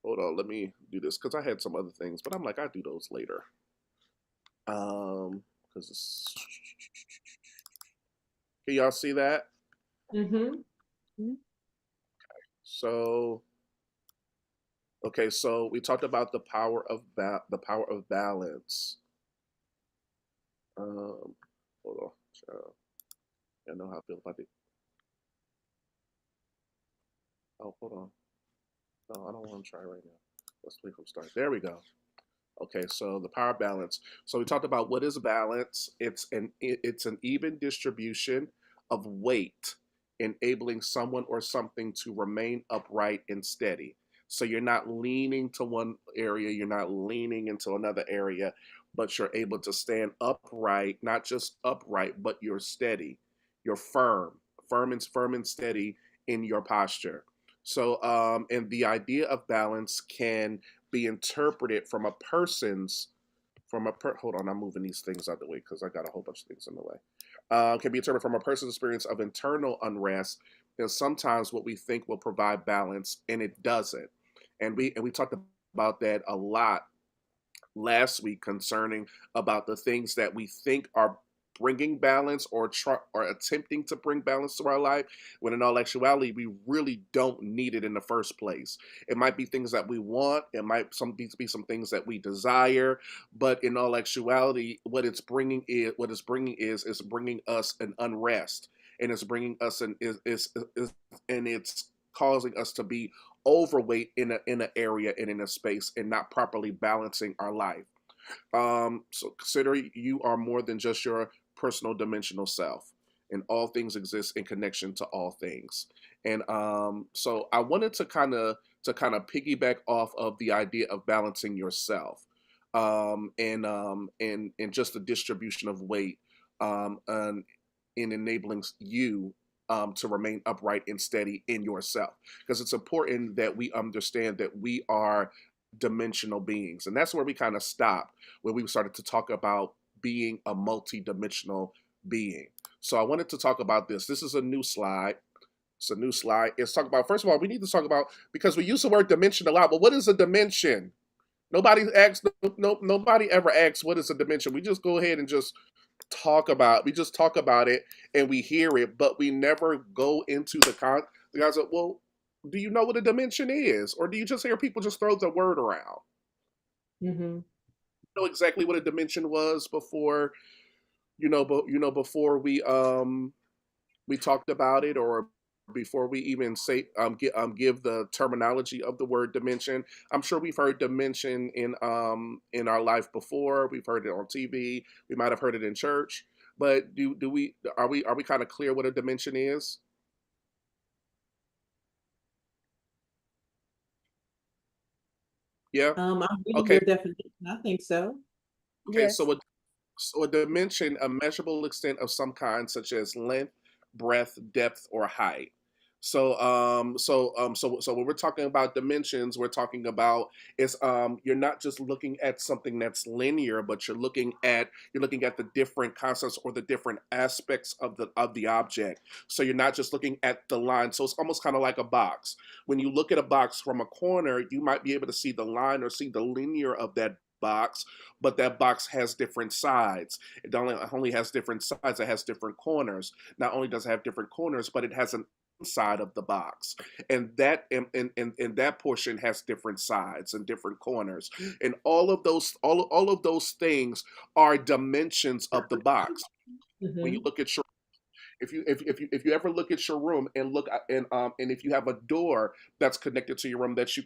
hold on, let me do this because I had some other things, but I'm like, I do those later. Because can y'all see that? Mm-hmm. So okay, so we talked about the power of balance. Hold on, child. I know how I feel about it. Oh, hold on. No, I don't want to try right now. Let's wait from start. There we go. Okay, so the power balance. So we talked about what is balance. It's an even distribution of weight, enabling someone or something to remain upright and steady. So you're not leaning to one area, you're not leaning into another area, but you're able to stand upright, not just upright, but you're steady. You're firm and steady in your posture. So, and the idea of balance can be interpreted hold on, I'm moving these things out of the way because I got a whole bunch of things in the way. Can be interpreted from a person's experience of internal unrest, and sometimes what we think will provide balance and it doesn't. And we talked about that a lot last week concerning about the things that we think are bringing balance or attempting to bring balance to our life, when in all actuality we really don't need it in the first place. It might be things that we want, it might be some things that we desire, but in all actuality what it's bringing is it's bringing us an unrest, and it's bringing us an is and it's causing us to be overweight in an area and in a space and not properly balancing our life. So consider you are more than just your personal dimensional self, and all things exist in connection to all things. And so I wanted to kind of piggyback off of the idea of balancing yourself, and just the distribution of weight, and in enabling you to remain upright and steady in yourself, because it's important that we understand that we are dimensional beings, and that's where we kind of stopped when we started to talk about being a multi-dimensional being. So I wanted to talk about this. This is a new slide. It's a new slide. It's talk about, first of all, we need to talk about, because we use the word dimension a lot, but what is a dimension? Nobody ever asks what is a dimension. We just go ahead and we just talk about it and we hear it, but we never go into the guys like, well, do you know what a dimension is? Or do you just hear people just throw the word around? Mm-hmm. Know exactly what a dimension was before, before we talked about it, or before we even say give the terminology of the word dimension. I'm sure we've heard dimension in our life before. We've heard it on TV. We might have heard it in church. But do we are we kind of clear what a dimension is? Yeah. I'm reading Okay. your definition. I think so. Okay. Yes. So a dimension, a measurable extent of some kind, such as length, breadth, depth, or height. So when we're talking about dimensions, we're talking about is you're not just looking at something that's linear, but you're looking at the different concepts or the different aspects of the object. So you're not just looking at the line. So it's almost kind of like a box. When you look at a box from a corner, you might be able to see the line or see the linear of that box, but that box has different sides. It only has different sides, it has different corners. Not only does it have different corners, but it has an inside of the box, and and that portion has different sides and different corners, and all of those things are dimensions of the box. When you Hmm. look at your if you ever look at your room and look and if you have a door that's connected to your room that you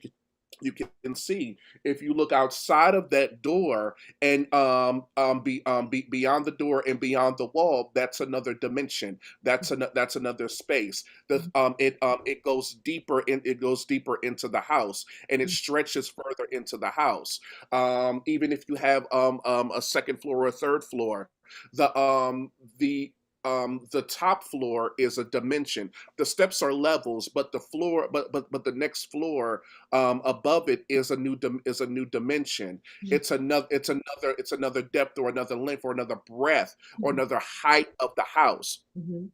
can see, if you look outside of that door and beyond the door and beyond the wall, that's another dimension. That's another space. It goes deeper it goes deeper into the house, and it stretches further into the house. Even if you have a second floor or a third floor, the the top floor is a dimension. The steps are levels, but the floor, but the next floor above it is is a new dimension. It's another depth or another length or another breadth or another height of the house. Hmm.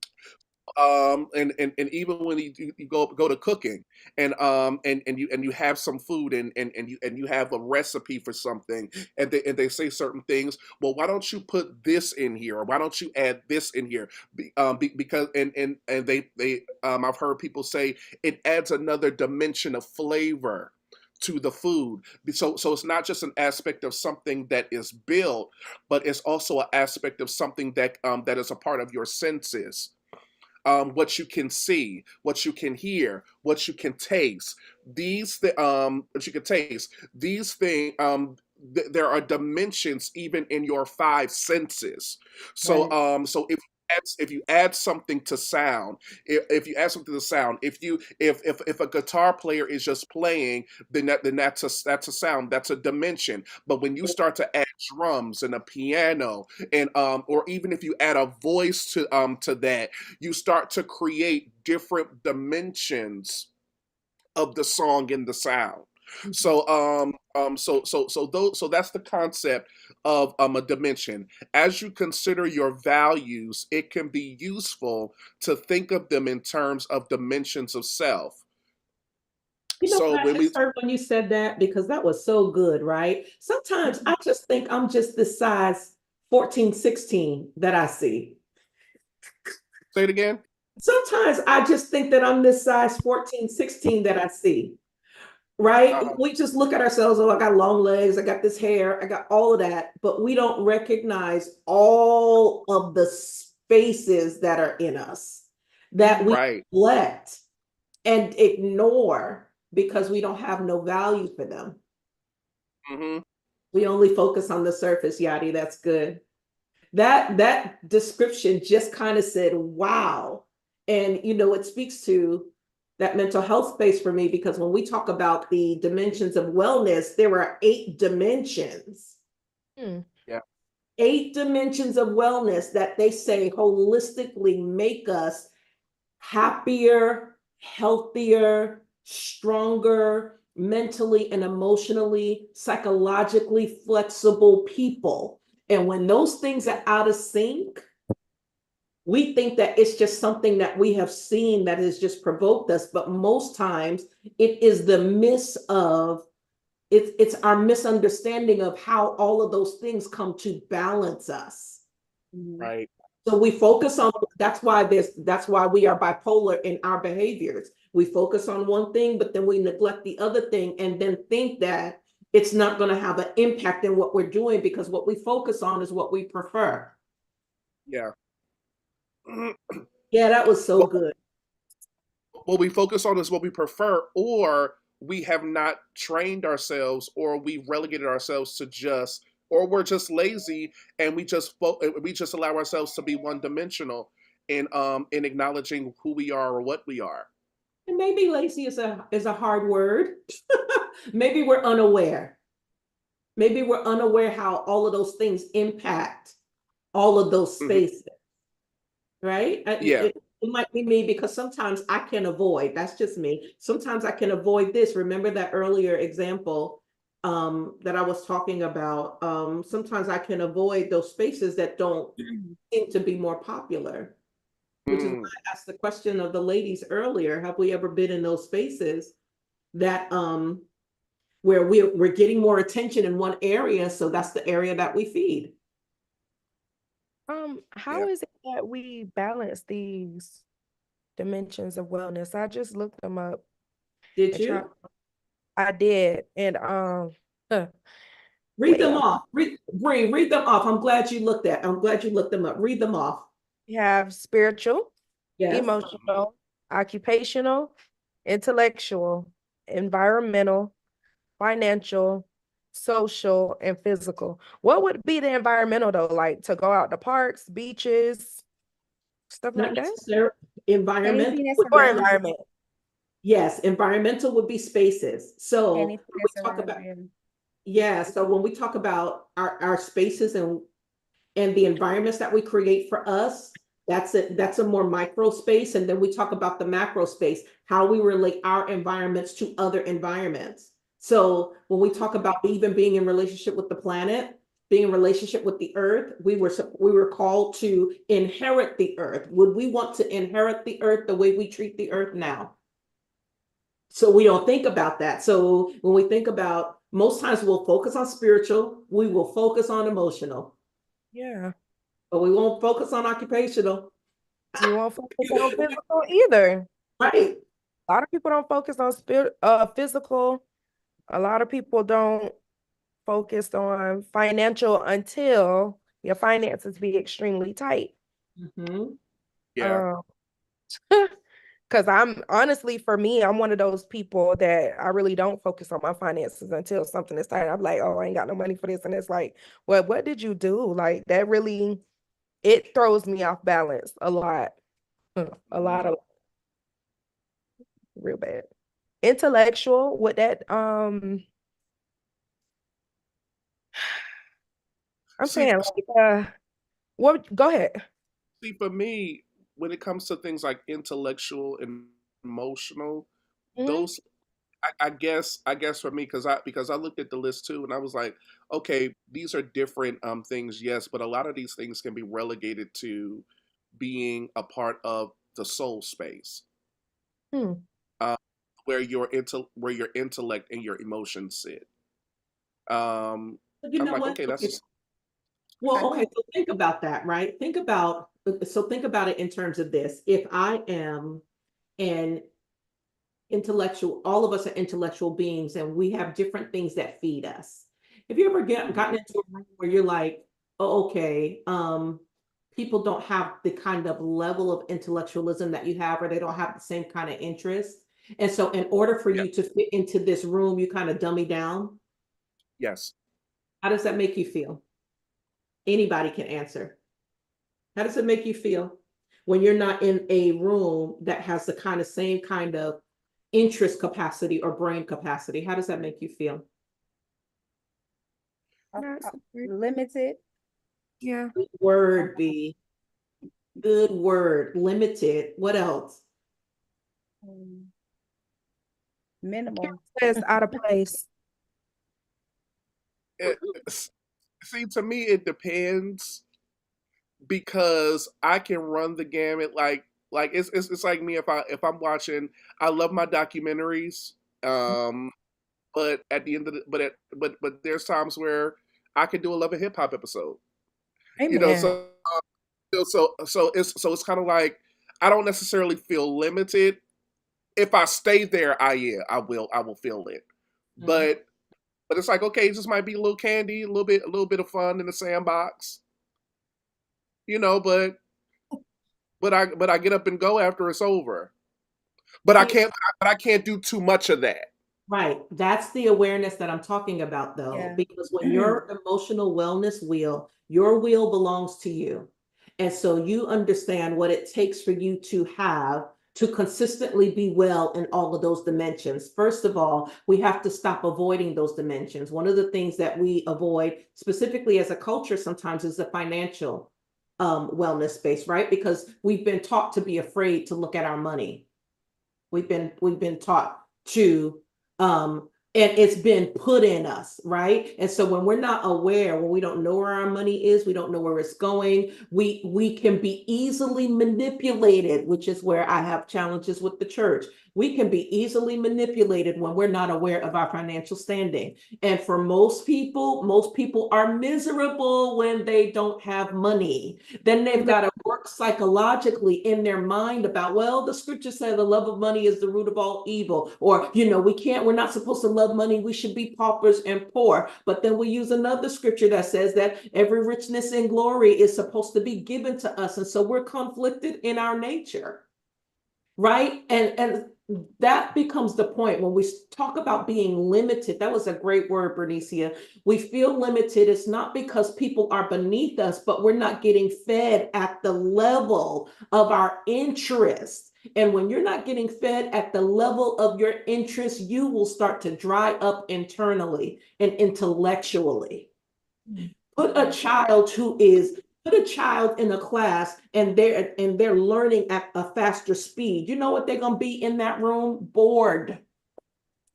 And even when you go to cooking and you have some food and you have a recipe for something, and they say certain things. Well, why don't you put this in here, or why don't you add this in here? Because and they I've heard people say it adds another dimension of flavor to the food. So it's not just an aspect of something that is built, but it's also an aspect of something that is a part of your senses. What you can see, what you can hear, what you can taste. What you can taste. These things. There are dimensions even in your five senses. Right. So if you add something to sound, if you add something to sound, if a guitar player is just playing, then that's a sound, that's a dimension. But when you start to add drums and a piano, and or even if you add a voice to that, you start to create different dimensions of the song and the sound. So that's the concept of a dimension. As you consider your values, it can be useful to think of them in terms of dimensions of self. You know So what I when we just heard when you said that, because that was so good, right? Sometimes I just think I'm just the size 14, 16 that I see. say it again. Sometimes I just think that I'm this size 14, 16 that I see, right? Uh, We just look at ourselves, oh, I got long legs, I got this hair, I got all of that, but we don't recognize all of the spaces that are in us that we right. neglect and ignore because we don't have no value for them. Hmm. We only focus on the surface, Yadi. That's good. That description just kind of said, wow. And it speaks to that mental health space for me, because when we talk about the dimensions of wellness, there are 8 dimensions. Hmm. Yeah. 8 dimensions of wellness that they say holistically make us happier, healthier, stronger, mentally and emotionally, psychologically flexible people. And when those things are out of sync, we think that it's just something that we have seen that has just provoked us. But most times it is the it's our misunderstanding of how all of those things come to balance us. Right. So we focus on, that's why we are bipolar in our behaviors. We focus on one thing, but then we neglect the other thing and then think that it's not going to have an impact in what we're doing because what we focus on is what we prefer. Yeah. Yeah, that was so Well, good. what we focus on is what we prefer, or we have not trained ourselves, or we relegated ourselves to just, or we're just lazy and we just allow ourselves to be one dimensional in acknowledging who we are or what we are. And maybe lazy is a hard word. Maybe we're unaware. Maybe we're unaware how all of those things impact all of those Hmm. spaces, right? Yeah, It might be me because sometimes I can avoid. That's just me. Sometimes I can avoid this. Remember that earlier example that I was talking about? Sometimes I can avoid those spaces that don't seem to be more popular, which is why mm, I asked the question of the ladies earlier. Have we ever been in those spaces that where we're getting more attention in one area, so that's the area that we feed? yeah. How is it that we balance these dimensions of wellness? I just looked them up Did and tried. you I did, and huh, read them well, off? Read them off. I'm glad you looked them up. Read them off. we have spiritual, Yes. emotional, occupational, intellectual, environmental, financial, social, and physical. What would be the environmental though? Like to go out to parks, beaches, stuff Not like that? necessarily environmental. Anything that's Or around you. environment. Yes, environmental would be spaces. So Anything when we that's talk around about, you. yeah, so when we talk about our spaces and the environments that we create for us, that's a more micro space. And then we talk about the macro space, how we relate our environments to other environments. So when we talk about even being in relationship with the planet, being in relationship with the earth, we were called to inherit the earth. Would we want to inherit the earth the way we treat the earth now? So we don't think about that. So when we think about, most times we'll focus on spiritual, we will focus on emotional, Yeah. but we won't focus on occupational. We won't focus on physical either. Right. A lot of people don't focus on physical. A lot of people don't focus on financial until your finances be extremely tight. Mhm. Yeah. Um, because I'm honestly, for me, I'm one of those people that I really don't focus on my finances until something is tight. I'm like, oh, I ain't got no money for this. And it's like, well, what did you do? Like that really, it throws me off balance a lot. A lot of real bad. Intellectual, with that, I'm See, saying like, what, go ahead. see, for me, when it comes to things like intellectual and emotional, Mhm. those I guess for me, because I looked at the list too, and I was like, okay, these are different things, yes, but a lot of these things can be relegated to being a part of the soul space, Hmm. uh, where your intellect and your emotions sit. Um, But you I'm know like, what? okay, that's Okay. just Well, I okay, think so think about that, right? Think about it in terms of this. If I am an intellectual, all of us are intellectual beings and we have different things that feed us. Have you ever mhm, gotten into a room where you're like, oh, okay, people don't have the kind of level of intellectualism that you have, or they don't have the same kind of interest. And so in order for yeah, you to fit into this room, you kind of dummy down. yes. How does that make you feel? Anybody can answer. How does it make you feel when you're not in a room that has the kind of same kind of interest capacity or brain capacity? How does that make you feel? That's limited. yeah. Good word, B. Good word. Limited. What else? um, Minimal. It's out of place. See, to me, it depends because I can run the gamut. Like it's like me if I'm watching. I love my documentaries, but at the end of the but there's times where I can do a love and hip hop episode. You know, Amen. so it's kind of like I don't necessarily feel limited. If I stay there, I will feel it. Mhm. But it's like okay, it just might be a little candy, a little bit of fun in the sandbox, you know. But I get up and go after it's over. but I can't do too much of that. Right. That's the awareness that I'm talking about, though, Yeah. because when your emotional wellness wheel, your wheel belongs to you. And so you understand what it takes for you to have to consistently be well in all of those dimensions. First of all, we have to stop avoiding those dimensions. One of the things that we avoid, specifically as a culture, sometimes is the financial wellness space, right? Because we've been taught to be afraid to look at our money. We've been taught to and it's been put in us, right? And so when we're not aware, when we don't know where our money is, we don't know where it's going, we can be easily manipulated, which is where I have challenges with the church. We can be easily manipulated when we're not aware of our financial standing. And for most people are miserable when they don't have money. Then they've got to work psychologically in their mind about, well, the scripture said the love of money is the root of all evil. Or, we're not supposed to love money. We should be paupers and poor. But then we use another scripture that says that every richness and glory is supposed to be given to us. And so we're conflicted in our nature. Right. And that becomes the point when we talk about being limited. That was a great word, Bernicia. We feel limited. It's not because people are beneath us, but we're not getting fed at the level of our interest. And when you're not getting fed at the level of your interest, you will start to dry up internally and intellectually. Put a child in a class and they're learning at a faster speed. You know what they're going to be in that room? Bored.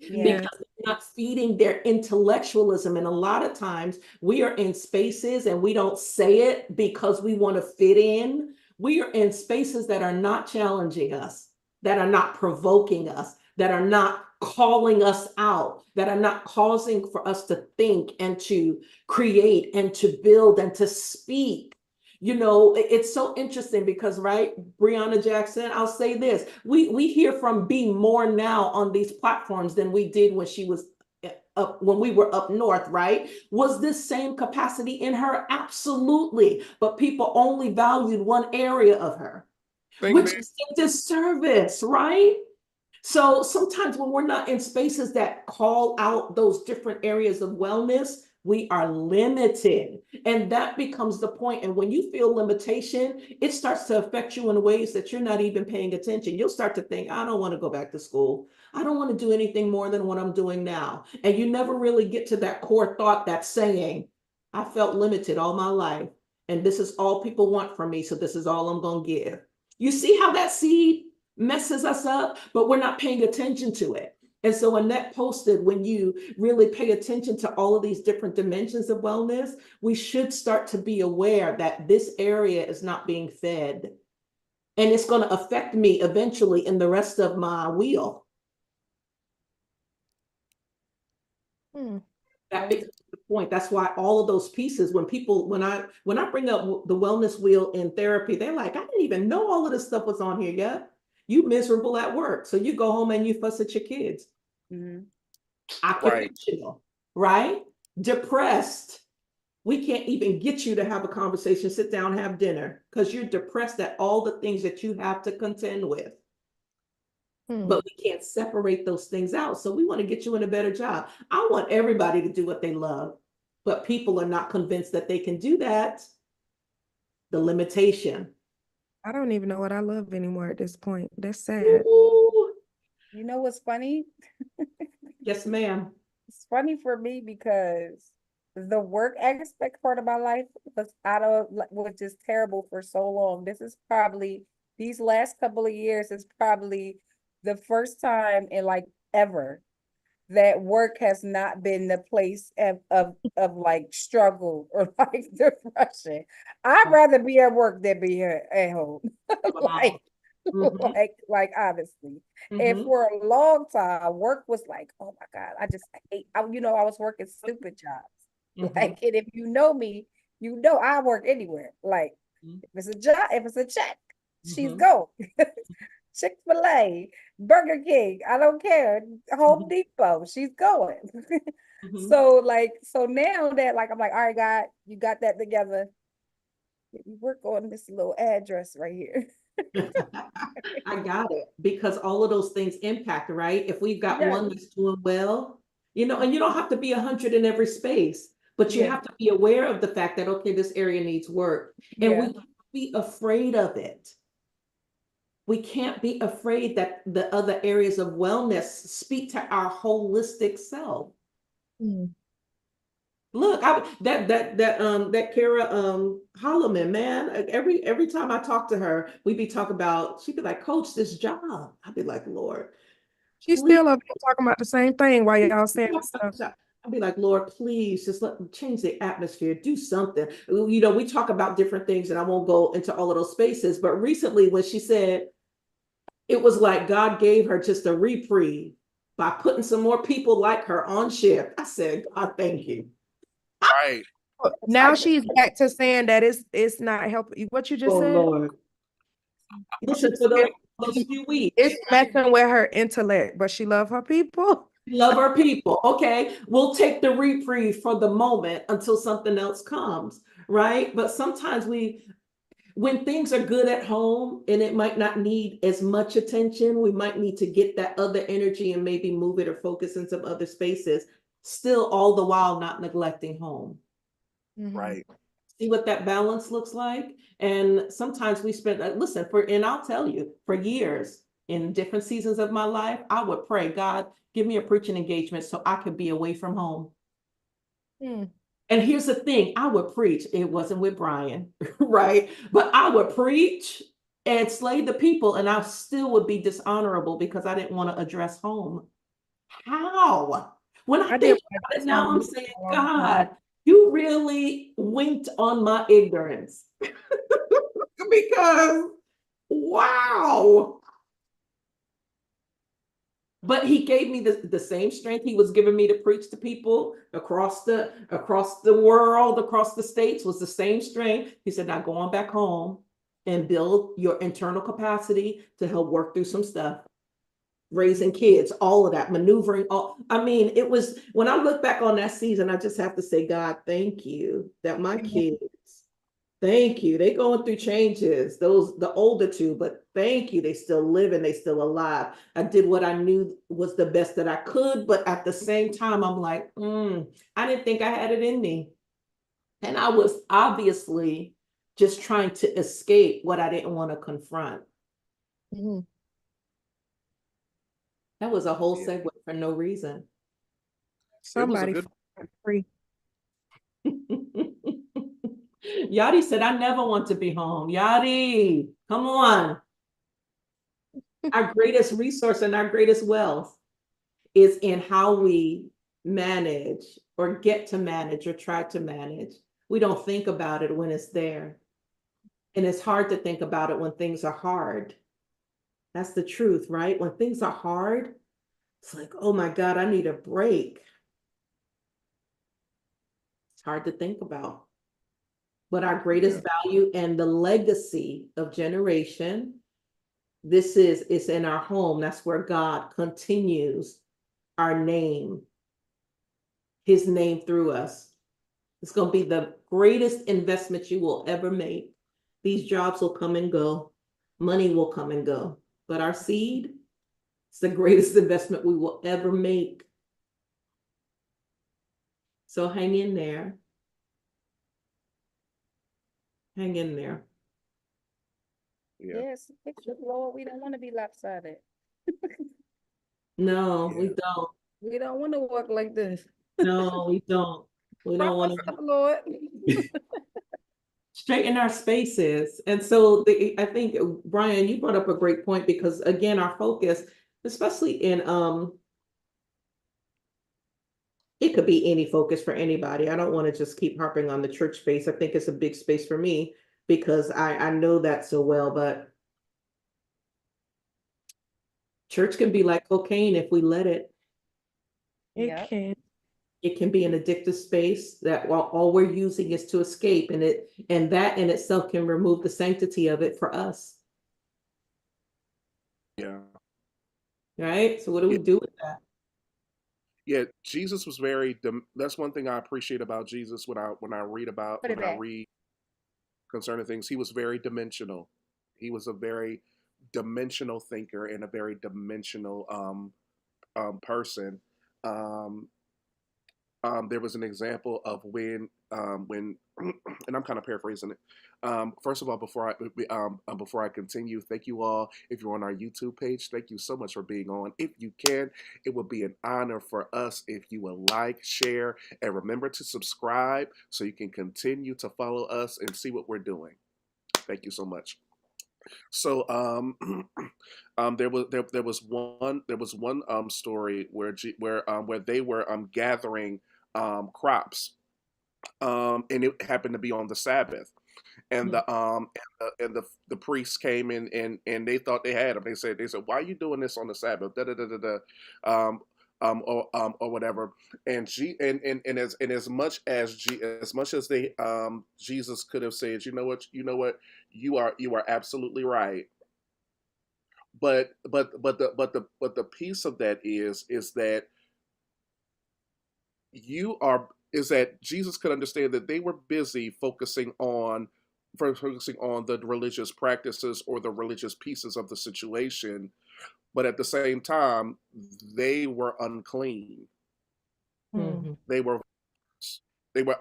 Yeah. Because they're not feeding their intellectualism. And a lot of times we are in spaces and we don't say it because we want to fit in. We are in spaces that are not challenging us, that are not provoking us, that are not calling us out, that are not causing for us to think and to create and to build and to speak. It's so interesting because, right, Breonna Jackson, I'll say this, we hear from B more now on these platforms than we did when she was when we were up north, right? Was this same capacity in her? Absolutely. But people only valued one area of her, which is a disservice, right? So sometimes when we're not in spaces that call out those different areas of wellness, we are limited. And that becomes the point. And when you feel limitation, it starts to affect you in ways that you're not even paying attention. You'll start to think, I don't want to go back to school. I don't want to do anything more than what I'm doing now. And you never really get to that core thought that's saying, I felt limited all my life. And this is all people want from me. So this is all I'm going to give. You see how that seed messes us up, but we're not paying attention to it. And so Annette posted, when you really pay attention to all of these different dimensions of wellness, we should start to be aware that this area is not being fed. And it's going to affect me eventually in the rest of my wheel. That becomes the point. That's why all of those pieces, when I bring up the wellness wheel in therapy, they're like, I didn't even know all of this stuff was on here yet. You miserable at work. So you go home and you fuss at your kids. Occupational, right? Depressed. We can't even get you to have a conversation, sit down, have dinner, because you're depressed at all the things that you have to contend with. But we can't separate those things out. So we want to get you in a better job. I want everybody to do what they love, but people are not convinced that they can do that. The limitation. I don't even know what I love anymore at this point. That's sad. You know what's funny? Yes, ma'am. It's funny for me because the work aspect part of my life was just terrible for so long. These last couple of years is probably the first time in like ever that work has not been the place of like struggle or like depression. I'd rather be at work than be at home. Like, like honestly. And for a long time, work was like, oh my God, I hate, I was working stupid jobs. Like, and if you know me, I work anywhere. Like, if it's a job, if it's a check, she's going. Chick-fil-A, Burger King, I don't care. Home Depot, she's going. So now that like I'm like, all right, God, you got that together. You work on this little address right here. I got it, because all of those things impact, right? If we've got Yeah. one that's doing well, and you don't have to be 100 in every space, but you Yeah. have to be aware of the fact that, okay, this area needs work. And we Yeah. can't be afraid of it. We can't be afraid that the other areas of wellness speak to our holistic self. Mm. Look, that Kara Holloman, man. Every time I talk to her, she'd be like, Coach, this job. I'd be like, Lord, She's please. still up there talking about the same thing while y'all saying this stuff. I'd be like, Lord, please just change the atmosphere, do something. We talk about different things, and I won't go into all of those spaces. But recently, when she said it was like God gave her just a reprieve by putting some more people like her on shift, I said, God, thank you. Right. Now she's back to saying that it's not helping. What you just Oh said? Lord. Listen, for those few weeks. It's messing with her intellect, but she love her people. Love our people. Okay, we'll take the reprieve for the moment until something else comes, right? But sometimes when things are good at home and it might not need as much attention, we might need to get that other energy and maybe move it or focus in some other spaces, still all the while not neglecting home. Right. See what that balance looks like. And sometimes we spend, and I'll tell you, for years in different seasons of my life, I would pray, God, give me a preaching engagement so I could be away from home. Mm. And here's the thing, I would preach. It wasn't with Brian, right? But I would preach and slay the people, and I still would be dishonorable because I didn't want to address home. How? When I I did think like about it this now, on I'm me saying, all the time. God, you really winked on my ignorance. Because, wow. But he gave me the same strength he was giving me to preach to people across the world, across the states, was the same strength. He said, now go on back home and build your internal capacity to help work through some stuff. Raising kids, all of that, maneuvering, it was, when I look back on that season, I just have to say, God, thank you that my kids, thank you. They going through changes, the older two, but thank you. They still living, they still alive. I did what I knew was the best that I could, but at the same time, I'm like, I didn't think I had it in me. And I was obviously just trying to escape what I didn't want to confront. Mm-hmm. That was a whole Yeah. segue for no reason. It was a Somebody good. free. Yadi said, I never want to be home. Yadi, come on. Our greatest resource and our greatest wealth is in how we manage or get to manage or try to manage. We don't think about it when it's there. And it's hard to think about it when things are hard. That's the truth, right? When things are hard, it's like, oh my God, I need a break. It's hard to think about. But our greatest value and the legacy of generation, it's in our home. That's where God continues our name, his name through us. It's going to be the greatest investment you will ever make. These jobs will come and go. Money will come and go. But our seed, it's the greatest investment we will ever make. So hang in there. Hang in there. Yeah. Yes, Lord, we don't want to be lopsided. No, Yeah. we don't. We don't want to walk like this. No, we don't. We don't Prop want us to up, Lord. straighten our spaces. And so I think, Brian, you brought up a great point, because again, our focus, especially in it could be any focus for anybody. I don't want to just keep harping on the church space. I think it's a big space for me because I know that so well, but church can be like cocaine if we let it. It Yep. can. It can be an addictive space that all we're using is to escape, and that in itself can remove the sanctity of it for us. Yeah. Right? So what do we Yeah. do with that? Yeah. Jesus was that's one thing I appreciate about Jesus when I read Put it back. concerning things. He was very dimensional. He was a very dimensional thinker and a very dimensional person. Um, there was an example of when and I'm kind of paraphrasing it. First of all, before I continue, thank you all. If you're on our YouTube page, thank you so much for being on. If you can, it would be an honor for us if you would like, share, and remember to subscribe so you can continue to follow us and see what we're doing. Thank you so much. So there was one story where they were gathering crops, and it happened to be on the Sabbath, and Mm. the priests came in, and they thought they had him. They said, why are you doing this on the Sabbath? Da da da da da. Or whatever. And as much as they Jesus could have said, you are absolutely right. But the piece of that is that you are is that Jesus could understand that they were busy focusing on the religious practices or the religious pieces of the situation, but at the same time they were unclean. Mhm. They were they were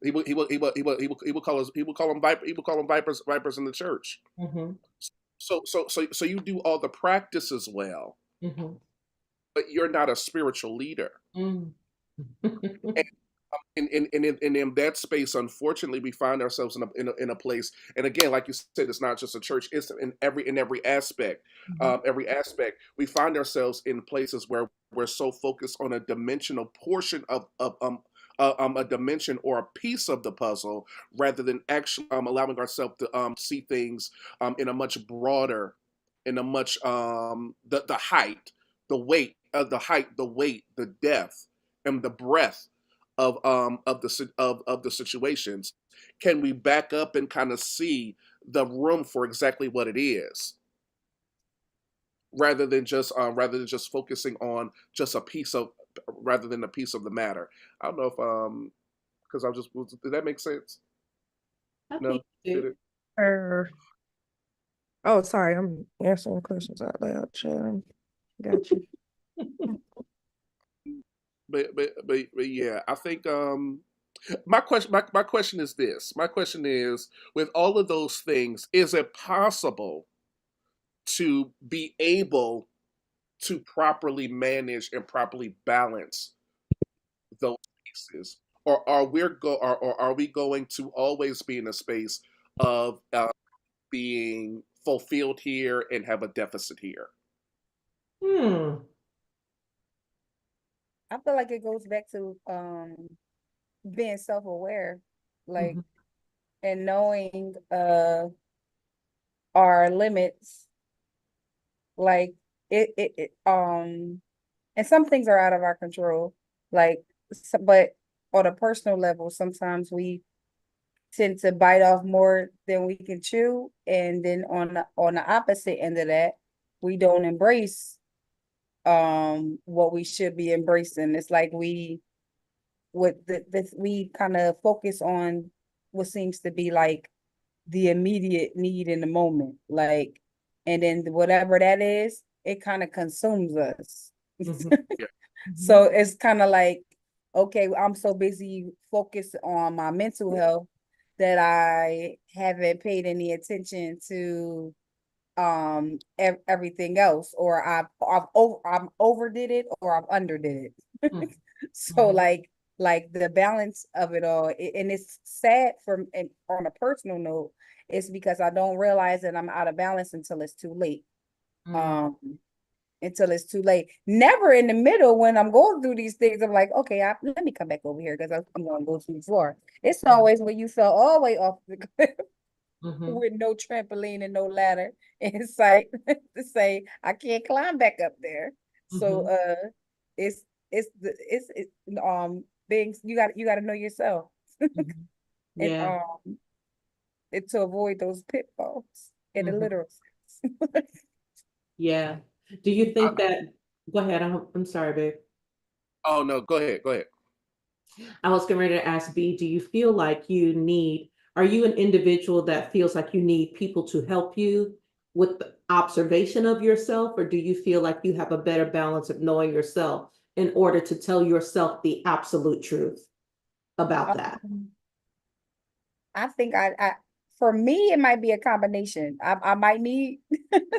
he would call them vipers in the church. Mhm. So you do all the practices well, Mhm. but you're not a spiritual leader. Mm. And in that space, unfortunately, we find ourselves in a place. And again, like you said, it's not just a church; it's in every aspect. Mhm. Every aspect, we find ourselves in places where we're so focused on a dimensional portion of a dimension or a piece of the puzzle, rather than actually allowing ourselves to see things in a much broader, in a much the height, the weight, the depth, and the breadth of the situations. Can we back up and kind of see the room for exactly what it is, rather than just focusing on just a piece of rather than a piece of the matter. I don't know if because I just did that make sense? I No, think you did do. it? Oh, sorry, I'm answering questions out loud. Child. Got you. But yeah, I think my question is this. My question is, with all of those things, is it possible to be able to properly manage and properly balance those pieces, or are we going to always be in a space of being fulfilled here and have a deficit here? Hmm. I feel like it goes back to being self-aware, like, Mhm. and knowing our limits. Like and some things are out of our control. Like but on a personal level, sometimes we tend to bite off more than we can chew. And then on the opposite end of that, we don't embrace what we should be embracing. It's like we kind of focus on what seems to be like the immediate need in the moment, like, and then whatever that is, it kind of consumes us. Mhm. Yeah. So Mhm. it's kind of like, okay, I'm so busy focused on my mental health that I haven't paid any attention to everything else, or I've overdid it, or I've underdid it. Mhm. So Mhm. like the balance of it all, and it's sad on a personal note, it's because I don't realize that I'm out of balance until it's too late. Mm. Um, until it's too late. Never in the middle when I'm going through these things. I'm like, okay, let me come back over here because I'm going to go too far. It's always when you fell all the way off the cliff Mhm. with no trampoline and no ladder in sight to say I can't climb back up there. So Mhm. it's it's things you got to know yourself Mhm. and Yeah. to avoid those pitfalls in the Mhm. literal sense. Yeah. Do you I, think that, go ahead, I'm sorry, babe. oh no, go ahead, go ahead. I was getting ready to ask B, do you feel like are you an individual that feels like you need people to help you with the observation of yourself, or do you feel like you have a better balance of knowing yourself in order to tell yourself the absolute truth about that? I think for me, it might be a combination. I might need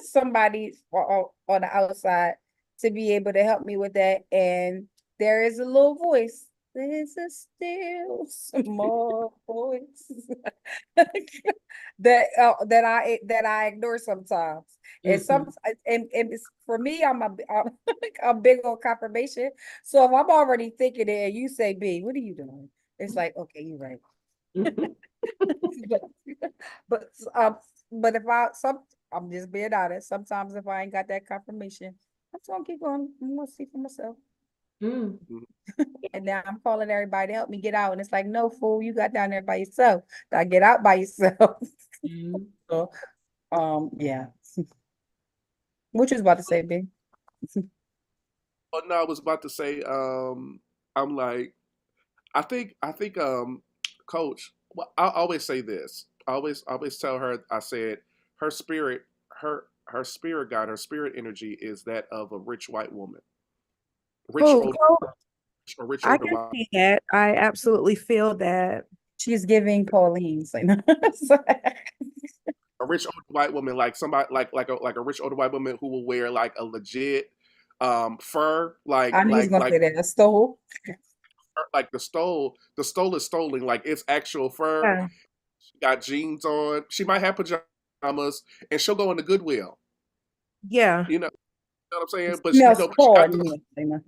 somebody on the outside to be able to help me with that. And there is a little voice. There's a still small voice that I ignore sometimes. And and it's, for me, I'm a big on confirmation. So if I'm already thinking it and you say, B, what are you doing? It's like, okay, you're right. but but um but if I'm just being honest, sometimes if I ain't got that confirmation, I'm just gonna keep going. I'm gonna see for myself. Mm. And now I'm calling everybody to help me get out. And it's like, no, fool, you got down there by yourself. I get out by yourself. Mm. So yeah. What you was about to say, B? Oh no, I was about to say, I'm like, I think, Coach. Well, I always say this. I always tell her. I said her spirit, her spirit guide, her spirit energy is that of a rich white woman, rich Oh, older, a rich I older can white, see that. I absolutely feel that. She's giving Pauline's like a rich older white woman, like somebody like a rich older white woman who will wear like a legit fur, I knew he was gonna say that. A stole. like the stole is stolen, like it's actual fur. Yeah. She got jeans on. She might have pajamas, and she'll go into Goodwill. Yeah. You know what I'm saying? But she, Smells but she got the. Pauline.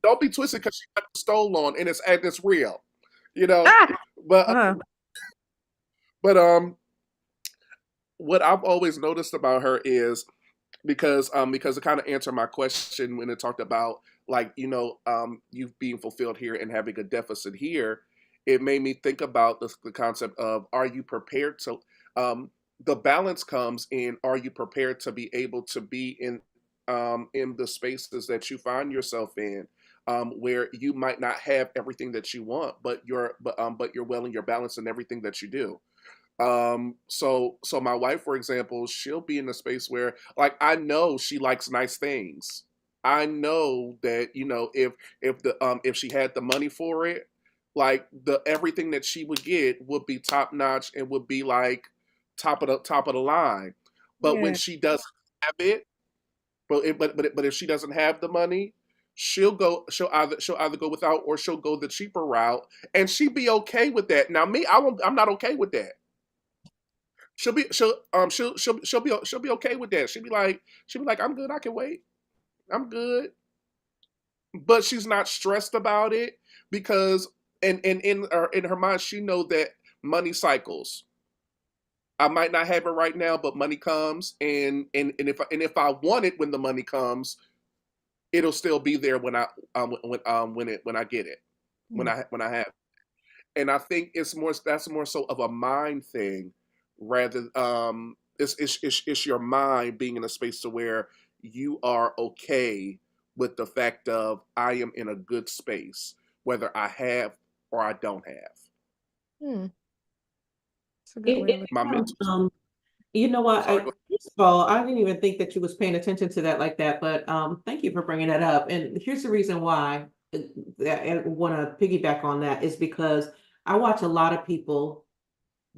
Don't be twisted because she got the stole on, and it's real. You know, Ah. but Uh-huh. but what I've always noticed about her is because it kind of answered my question when it talked about like you being fulfilled here and having a deficit here. It made me think about the concept of, are you prepared to the balance comes in, are you prepared to be able to be in the spaces that you find yourself in, where you might not have everything that you want, but you're well in your balance in everything that you do. So my wife, for example, she'll be in a space where, like, I know she likes nice things. I know that, if she had the money for it, like the everything that she would get would be top notch and would be like top of the line. But when Yeah. she doesn't have it, but if she doesn't have the money, she'll either go without, or she'll go the cheaper route, and she'd be okay with that. Now me, I'm not okay with that. She'll be okay with that. She'll be like, I'm good. I can wait. I'm good. But she's not stressed about it because, and in her mind, she know that money cycles. I might not have it right now, but money comes, and if I want it when the money comes, it'll still be there when I get it, when Mm. I have. And I think that's more so of a mind thing, rather it's your mind being in a space to where you are okay with the fact of, I am in a good space, whether I have or I don't have. Hmm. It's a good It, way it of looking. My becomes, mental. you know I'm what, sorry. first of all, I didn't even think that you was paying attention to that like that, but thank you for bringing that up. And here's the reason why I want to piggyback on that is because I watch a lot of people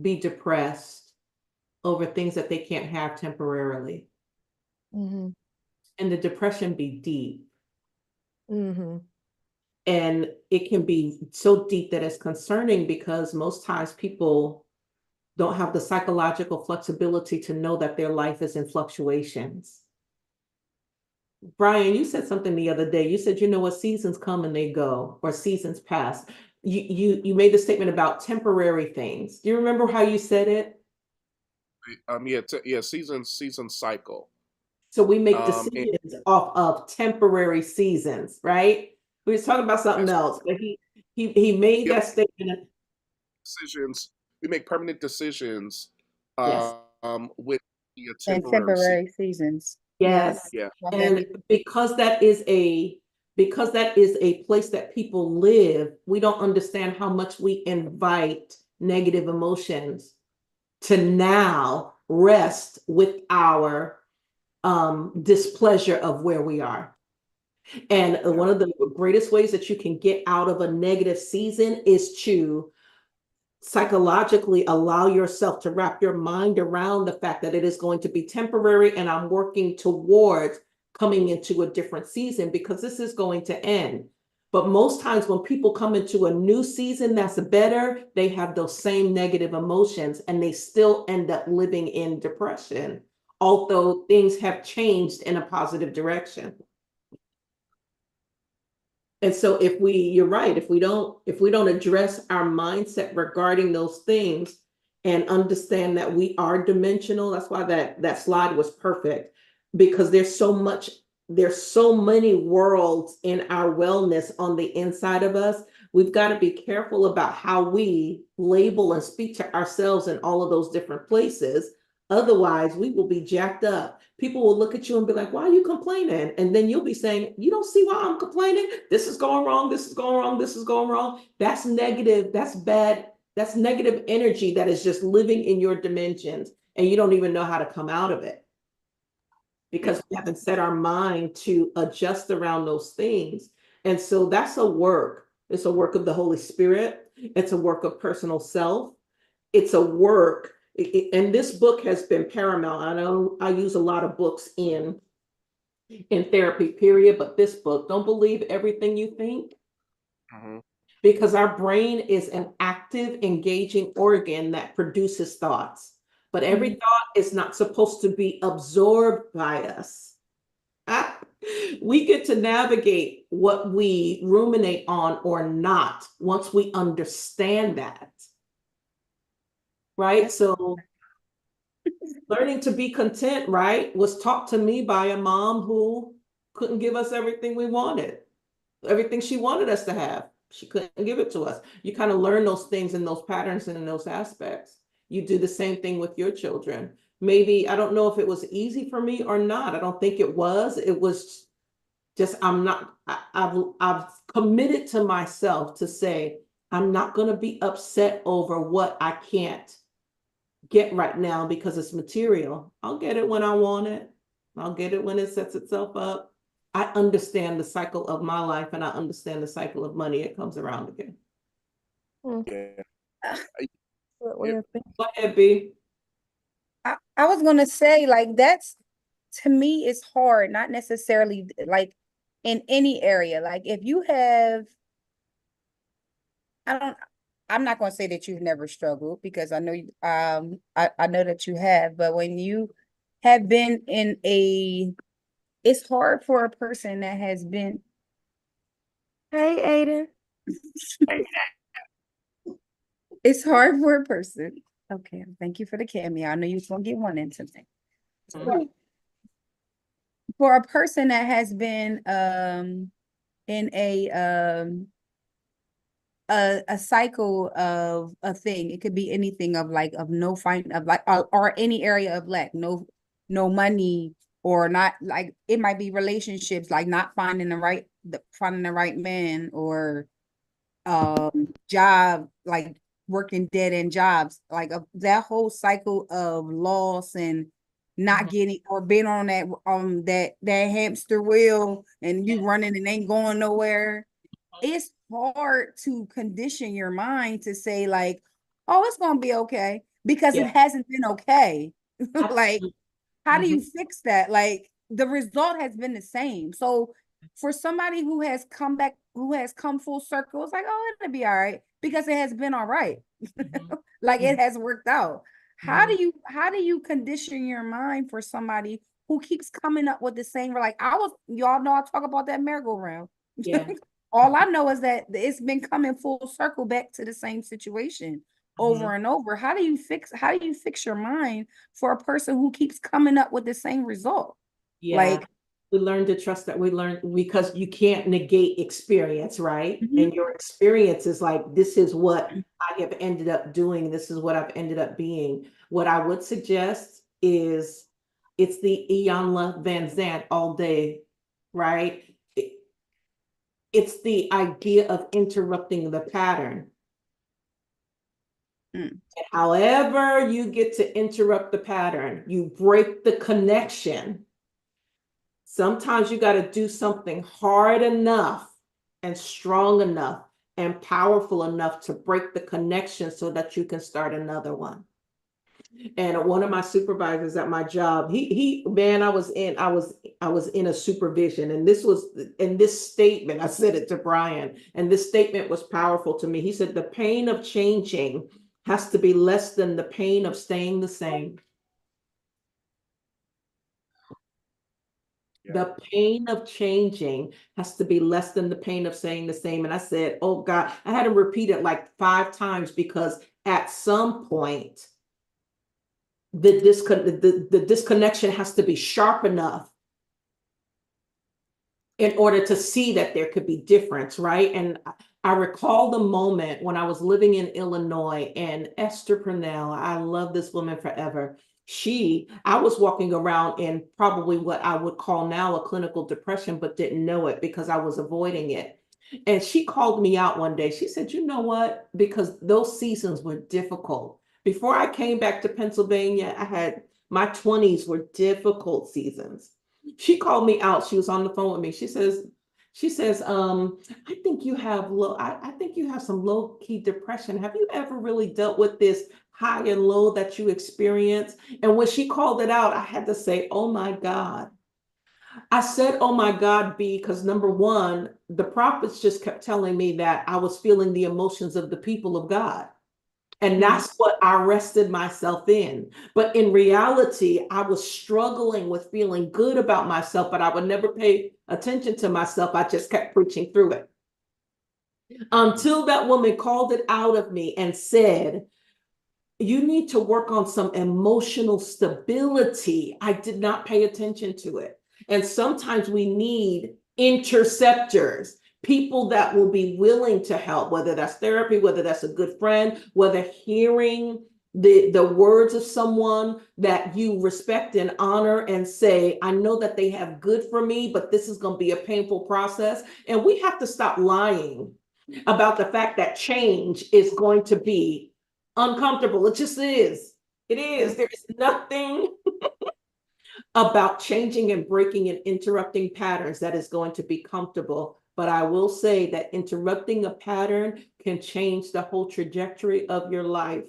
be depressed over things that they can't have temporarily, Mm-hmm. and the depression be deep. Mm-hmm. And it can be so deep that it's concerning, because most times people don't have the psychological flexibility to know that their life is in fluctuations. Brian, you said something the other day. You said, you know what, seasons come and they go, or seasons pass. You made the statement about temporary things. Do you remember how you said it? Yeah, season cycle. So we make And decisions off of temporary seasons, right? We was talking about something that's else, but he made yep, that statement. decisions. We make permanent decisions Yes. with a And temporary season. temporary seasons. Yes. Yes. Yeah. And because that is a place that people live, we don't understand how much we invite negative emotions to now rest with our displeasure of where we are. And one of the greatest ways that you can get out of a negative season is to psychologically allow yourself to wrap your mind around the fact that it is going to be temporary, and I'm working towards coming into a different season because this is going to end. But most times when people come into a new season that's better, they have those same negative emotions and they still end up living in depression, although things have changed in a positive direction. And so you're right, if we don't address our mindset regarding those things and understand that we are dimensional, that's why that slide was perfect, because there's so many worlds in our wellness on the inside of us. We've got to be careful about how we label and speak to ourselves in all of those different places. Otherwise, we will be jacked up. People will look at you and be like, why are you complaining? And then you'll be saying, you don't see why I'm complaining? This is going wrong. This is going wrong. This is going wrong. That's negative. That's bad. That's negative energy that is just living in your dimensions. And you don't even know how to come out of it because we haven't set our mind to adjust around those things. And so that's a work. It's a work of the Holy Spirit. It's a work of personal self. It's a work. And this book has been paramount. I know I use a lot of books in therapy, period, but this book, don't believe everything you think, because our brain is an active, engaging organ that produces thoughts, but every thought is not supposed to be absorbed by us. We get to navigate what we ruminate on or not once we understand that. Right? So learning to be content, right, was taught to me by a mom who couldn't give us everything we wanted, everything she wanted us to have. She couldn't give it to us. You kind of learn those things and those patterns and in those aspects. You do the same thing with your children. Maybe, I don't know if it was easy for me or not. I don't think it was. It was just, I've committed to myself to say, I'm not going to be upset over what I can't get right now because it's material. I'll get it when I want it. I'll get it when it sets itself up. I understand the cycle of my life and I understand the cycle of money. It comes around again. Yeah. Go ahead, B. I was gonna say, like, that's, to me, it's hard, not necessarily like in any area. Like if you have, I'm not gonna say that you've never struggled, because I know I know that you have, but when you have been in it's hard for a person that has been, hey Aiden. It's hard for a person. Okay, thank you for the cameo. I know you was gonna get one in something. For a person that has been in a cycle of a thing, it could be anything, of like, of no find of like, or any area of lack, no money, or not, like it might be relationships, like not finding the right man, or job, like working dead end jobs, like that whole cycle of loss and not getting, or being on that hamster wheel, and you running and ain't going nowhere. It's hard to condition your mind to say like, oh, it's gonna be okay, because it hasn't been okay. Like, how do you fix that? Like, the result has been the same. So for somebody who has come back, who has come full circle, it's like, oh, it'll be all right, because it has been all right. Like it has worked out. How do you condition your mind for somebody who keeps coming up with the same, like y'all know I talk about that merry-go-round. Yeah. All I know is that it's been coming full circle back to the same situation over and over. How do you fix your mind for a person who keeps coming up with the same result? Yeah. Like, we learn to trust that. We learn, because you can't negate experience, right? And your experience is like, this is what I have ended up doing. This is what I've ended up being. What I would suggest is, it's the Iyanla Van Zant all day, right? It's the idea of interrupting the pattern. However you get to interrupt the pattern, you break the connection. Sometimes you got to do something hard enough and strong enough and powerful enough to break the connection so that you can start another one. And one of my supervisors at my job, man, I was in a supervision, and this was in this statement, I said it to Brian, and this statement was powerful to me. He said, the pain of changing has to be less than the pain of staying the same. Yeah. The pain of changing has to be less than the pain of staying the same. And I said, oh God, I had to repeat it like 5 times, because at some point, the disconnection has to be sharp enough in order to see that there could be difference, right? And I recall the moment when I was living in Illinois, and Esther Purnell, I love this woman forever. I was walking around in probably what I would call now a clinical depression, but didn't know it because I was avoiding it. And she called me out one day. She said, you know what? Because those seasons were difficult. Before I came back to Pennsylvania, my 20s were difficult seasons. She called me out. She was on the phone with me. She says, I think you have I think you have some low key depression. Have you ever really dealt with this high and low that you experience? And when she called it out, I had to say, oh my God. I said, oh my God, because number one, the prophets just kept telling me that I was feeling the emotions of the people of God. And that's what I rested myself in. But in reality, I was struggling with feeling good about myself, but I would never pay attention to myself. I just kept preaching through it until that woman called it out of me and said, you need to work on some emotional stability. I did not pay attention to it. And sometimes we need interceptors, people that will be willing to help, whether that's therapy, whether that's a good friend, whether hearing the words of someone that you respect and honor and say, I know that they have good for me, but this is going to be a painful process. And we have to stop lying about the fact that change is going to be uncomfortable. It just is. It is. There is nothing about changing and breaking and interrupting patterns that is going to be comfortable. But I will say that interrupting a pattern can change the whole trajectory of your life.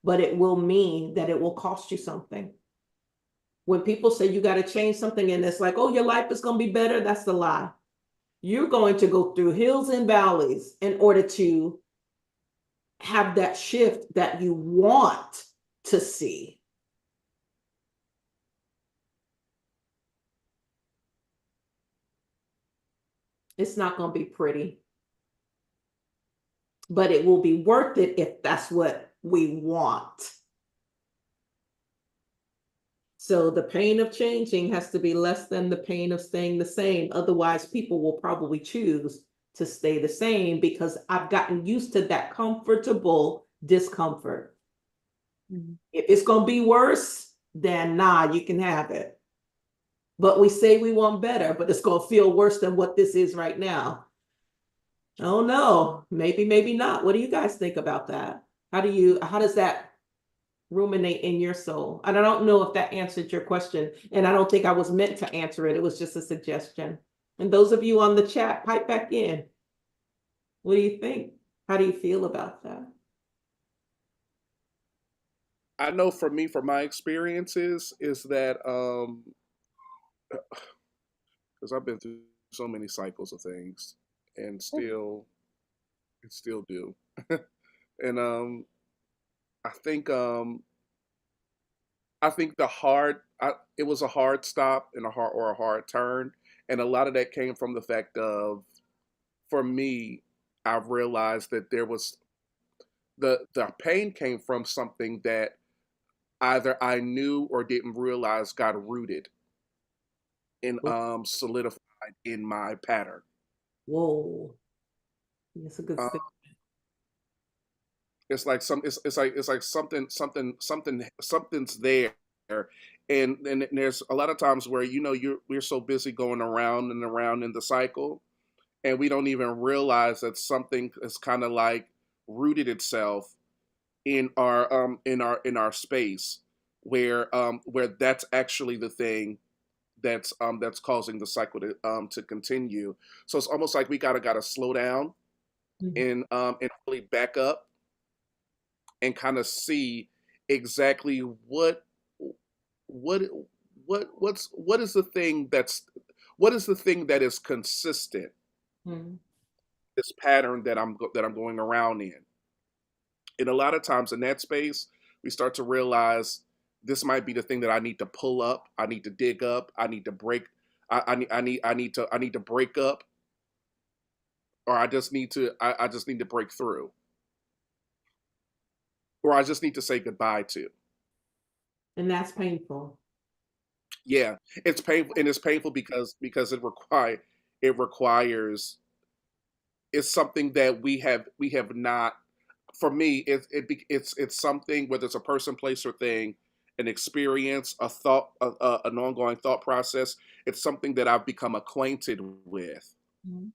But it will mean that it will cost you something. When people say you got to change something and it's like, oh, your life is going to be better, that's the lie. You're going to go through hills and valleys in order to have that shift that you want to see. It's not going to be pretty, but it will be worth it if that's what we want. So the pain of changing has to be less than the pain of staying the same. Otherwise, people will probably choose to stay the same because I've gotten used to that comfortable discomfort. If it's going to be worse, then nah, you can have it. But we say we want better, but it's going to feel worse than what this is right now. Oh no, maybe not. What do you guys think about that? How does that ruminate in your soul? And I don't know if that answered your question, and I don't think I was meant to answer it. It was just a suggestion. And those of you on the chat, pipe back in. What do you think? How do you feel about that? I know for me, from my experiences, is that because I've been through so many cycles of things and still do. And I think it was a hard stop and a hard turn, and a lot of that came from the fact of, for me, I've realized that there was the pain came from something that either I knew or didn't realize got rooted and solidified in my pattern. Whoa, that's a good Um, thing. it's like something's there, and there's a lot of times where we're so busy going around and around in the cycle, and we don't even realize that something is kind of like rooted itself in our space where that's actually the thing that's causing the cycle to continue. So it's almost like we gotta slow down Mhm. and really back up and kind of see exactly what what is the thing what is the thing that is consistent, Mhm. this pattern that I'm going around in. And a lot of times in that space, we start to realize this might be the thing that I need to pull up, I need to dig up, I need to break, I need to break up, or I just need to break through, or I just need to say goodbye to. And that's painful. Yeah, it's painful, and it's painful because it requires it's something that we have not. For me, it's something, whether it's a person, place, or thing, an experience, a thought, an ongoing thought process. It's something that I've become acquainted with, Mhm.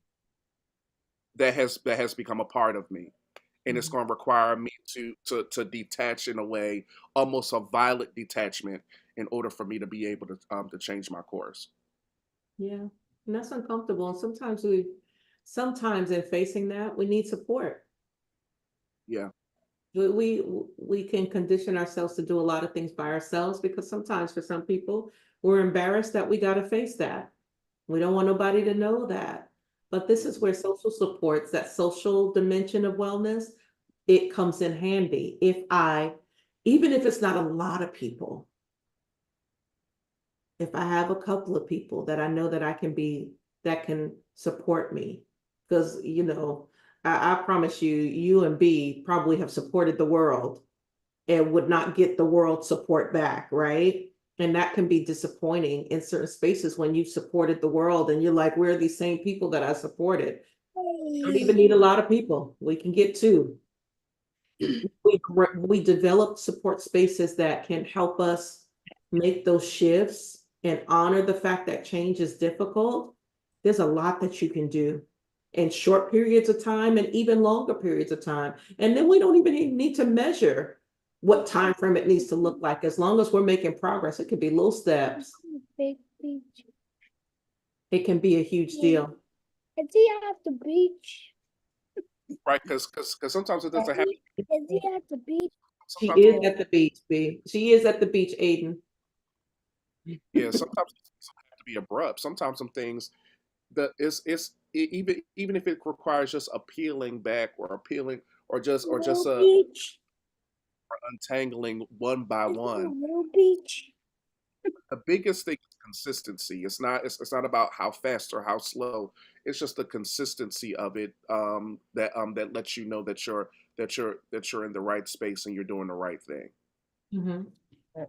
that has become a part of me, and it's Mhm. going to require me to detach in a way, almost a violent detachment, in order for me to be able to change my course. Yeah, and that's uncomfortable. And sometimes in facing that, we need support. Yeah, We can condition ourselves to do a lot of things by ourselves because sometimes for some people, we're embarrassed that we got to face that. We don't want nobody to know that. But this is where social supports, that social dimension of wellness, it comes in handy. Even if it's not a lot of people, if I have a couple of people that I know that that can support me, because, I promise you, you and B probably have supported the world and would not get the world support back, right? And that can be disappointing in certain spaces when you've supported the world and you're like, where are these same people that I supported? You don't even need a lot of people. We can get two. We develop support spaces that can help us make those shifts and honor the fact that change is difficult. There's a lot that you can do in short periods of time and even longer periods of time. And then we don't even need to measure what time frame it needs to look like. As long as we're making progress, it could be little steps. It can be a huge deal. Is he at the beach? right. Because sometimes it doesn't have. Is he at the beach? She Sometimes is at the beach, B. She is at the beach, Aiden. yeah. Sometimes it doesn't have to be abrupt. Sometimes some things that even if it requires just appealing back, or appealing, or just Little beach? untangling one by Is it a one. little beach? The biggest thing is consistency. It's not about how fast or how slow. It's just the consistency of it, that lets you know that you're in the right space and you're doing the right thing. Mhm. A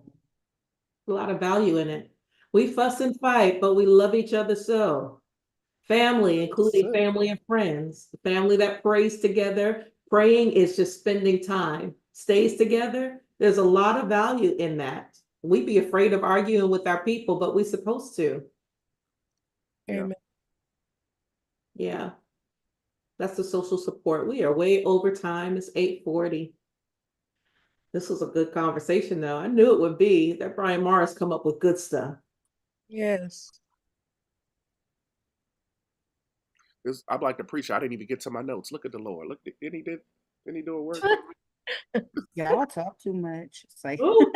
lot of value in it. We fuss and fight, but we love each other so. Family, That's including it. family and friends, the family that prays together. Praying is just spending time, stays together. There's a lot of value in that. We be afraid of arguing with our people, but we're supposed to. Yeah. Amen. Yeah, that's the social support. We are way over time. It's 8:40. This was a good conversation, though. I knew it would be. That Brian Morris come up with good stuff. Yes. I'm like the preacher. I didn't even get to my notes. Look at the Lord. Look, didn't he do a work? Y'all talk too much. It's like Ooh,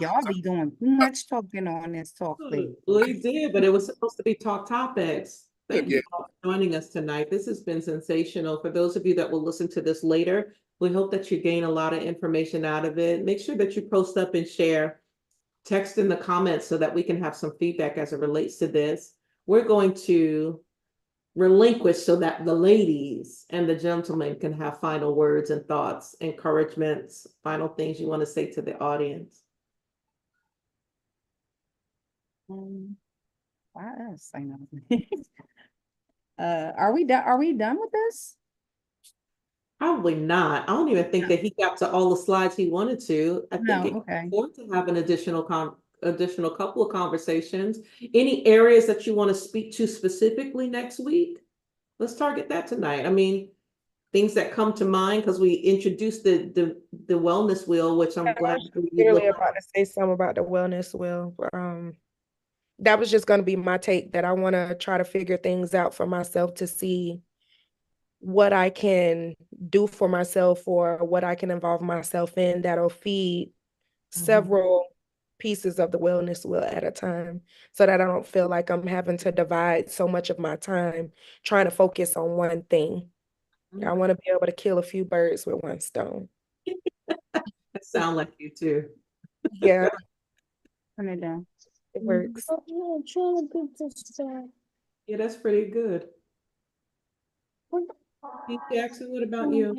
y'all be doing too much talking on this talk thing. we did, but it was supposed to be talk topics. Thank Yeah. you all for joining us tonight. This has been sensational. For those of you that will listen to this later, we hope that you gain a lot of information out of it. Make sure that you post up and share, text in the comments so that we can have some feedback as it relates to this. We're going to relinquish so that the ladies and the gentlemen can have final words and thoughts, encouragements, final things you want to say to the audience. Why us? I know. Are we done? Are we done with this? Probably not. I don't even think that he got to all the slides he wanted to. I think No, it's okay. important to have an additional couple of conversations. Any areas that you want to speak to specifically next week? Let's target that tonight. I mean, things that come to mind? Because we introduced the wellness wheel, which I'm I glad was you literally looked. about to say something about the wellness wheel. That was just going to be my take, that I want to try to figure things out for myself to see what I can do for myself or what I can involve myself in that'll feed several pieces of the wellness wheel at a time, so that I don't feel like I'm having to divide so much of my time trying to focus on one thing. I want to be able to kill a few birds with one stone. That sound like you too. Yeah, Turn it down. it works. Yeah, that's pretty good. Pete Jackson, what about you?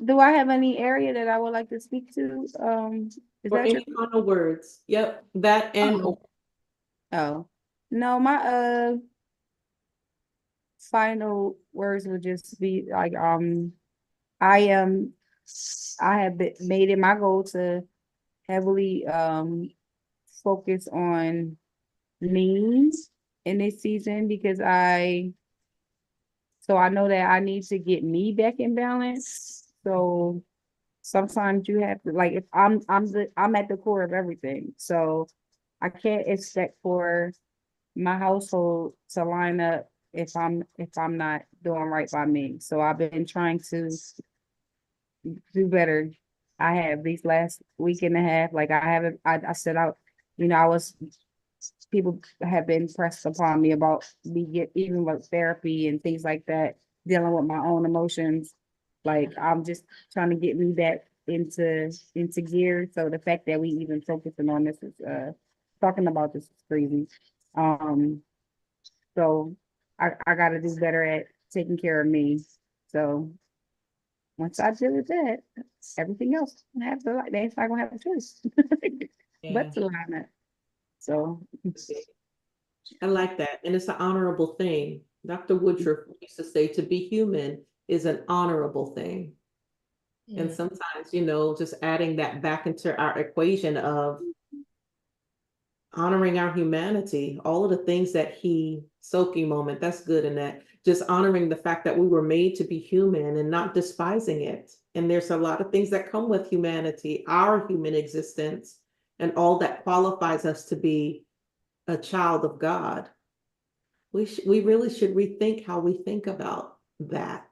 Do I have any area that I would like to speak to? Is Or that your? any final words? Yep, that and Oh, no, my final words would just be like, I am, made it my goal to heavily focus on me in this season, because so I know that I need to get me back in balance. So sometimes you have to, like, if I'm at the core of everything. So I can't expect for my household to line up if I'm not doing right by me. So I've been trying to do better. I have these last week and a half, like I haven't, I set out, I was, people have been pressed upon me about even with therapy and things like that, dealing with my own emotions. Like I'm just trying to get me back into gear. So the fact that we even focusing on this is talking about this is crazy. Um, so I gotta do better at taking care of me. So once I deal with that, everything else I have to, like, they're not gonna have a choice. yeah, But to line it. So I like that. And it's an honorable thing. Dr. Woodruff used to say to be human is an honorable thing. And sometimes, just adding that back into our equation of honoring our humanity, all of the things that soaking moment, that's good. And that just honoring the fact that we were made to be human and not despising it. And there's a lot of things that come with humanity, our human existence, and all that qualifies us to be a child of God. We really should rethink how we think about that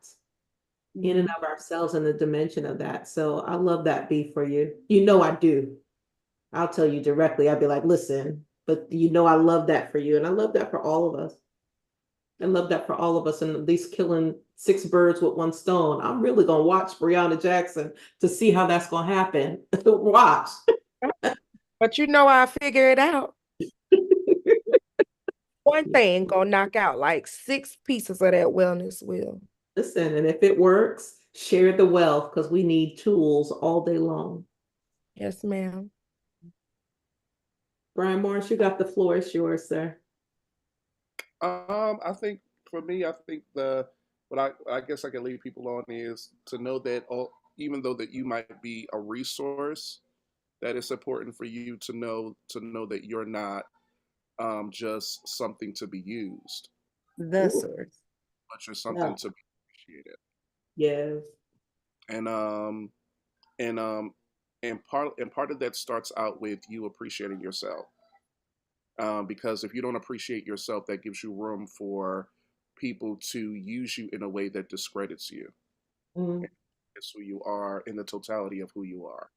in and of ourselves and the dimension of that. So I love that B for you. I do. I'll tell you directly. I'd be like, listen, but I love that for you. And I love that for all of us. I love that for all of us. And at least killing 6 birds with one stone. I'm really going to watch Breonna Jackson to see how that's going to happen. Watch. But I figure it out. One thing gonna knock out like 6 pieces of that wellness wheel. Listen, and if it works, share the wealth, because we need tools all day long. Yes, ma'am. Brian Morris, you got the floor. It's yours, sir. I think for me, I think what I guess I can lead people on is to know that even though that you might be a resource, that it's important for you to know that you're not just something to be used, the Ooh, source. but you're yeah. something to be appreciated. Yes. And and um and part of that starts out with you appreciating yourself. Because if you don't appreciate yourself, that gives you room for people to use you in a way that discredits you. Mm, It's who you are in the totality of who you are,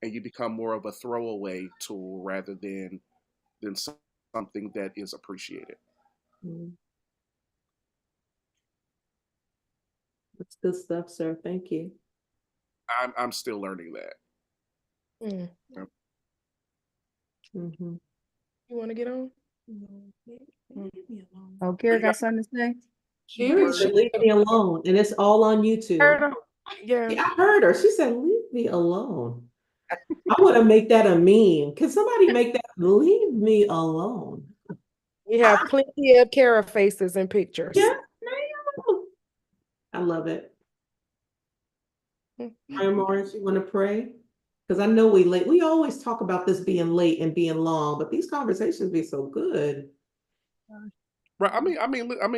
and you become more of a throwaway tool rather than something that is appreciated. mm. That's good stuff, sir. Thank you. I'm still learning that. Mm. Mhm. You want to get on? Oh, Kara got something to say? Sherry said, leave me alone. And it's all on YouTube. Yeah. Yeah, I heard her. She said, leave me alone. I want to make that a meme. Can somebody make that? Leave me alone. We have plenty of Kara faces and pictures. Yes, ma'am. I love it. Brian Mm. Morris, you want to pray? Because I know we late. We always talk about this being late and being long, but these conversations be so good. Right.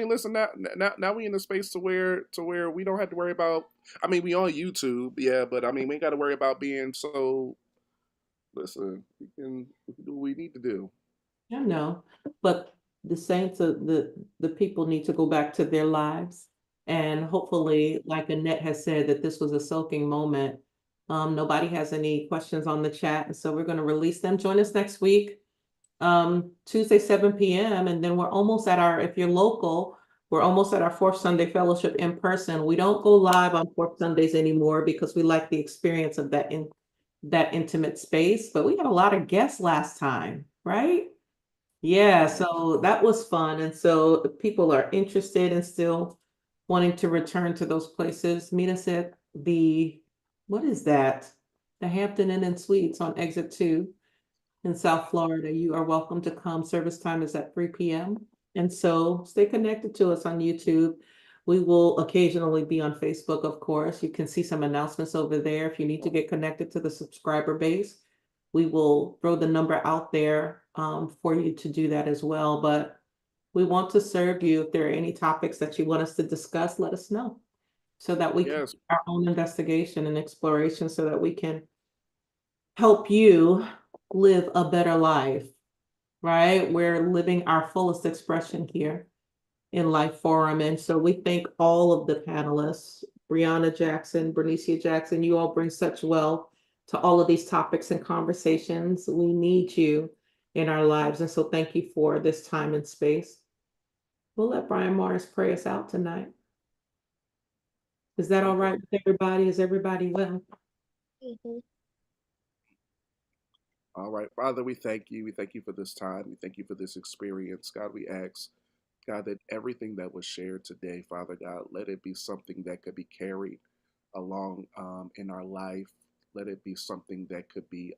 Listen. Now we in a space to where we don't have to worry about. I mean, we on YouTube, yeah, but I mean, we ain't got to worry about being so. Listen, we can do what we need to do. I know, but the saints of the people need to go back to their lives. And hopefully, like Annette has said, that this was a soaking moment. Nobody has any questions on the chat, and so we're going to release them. Join us next week, Tuesday, 7 p.m. And then we're almost at our, if you're local, we're almost at our fourth Sunday fellowship in person. We don't go live on fourth Sundays anymore because we like the experience of that intimate space. But we had a lot of guests last time, right? Yeah, so that was fun. And so if people are interested and still wanting to return to those places, meet us at what is that? The Hampton Inn and Suites on Exit 2 in South Florida. You are welcome to come. Service time is at 3 p.m. And so stay connected to us on YouTube. We will occasionally be on Facebook, of course. You can see some announcements over there if you need to get connected to the subscriber base. We will throw the number out there for you to do that as well. But we want to serve you. If there are any topics that you want us to discuss, let us know so that we can Yes. do our own investigation and exploration so that we can help you live a better life, right? We're living our fullest expression here in Life Forum. And so we thank all of the panelists, Brianna Jackson, Bernicia Jackson, you all bring such wealth to all of these topics and conversations. We need you in our lives. And so thank you for this time and space. We'll let Brian Morris pray us out tonight. Is that all right with everybody? Is everybody well? All right, Father, we thank you. We thank you for this time. We thank you for this experience. God, we ask, God, that everything that was shared today, Father God, let it be something that could be carried along in our life. Let it be something that could be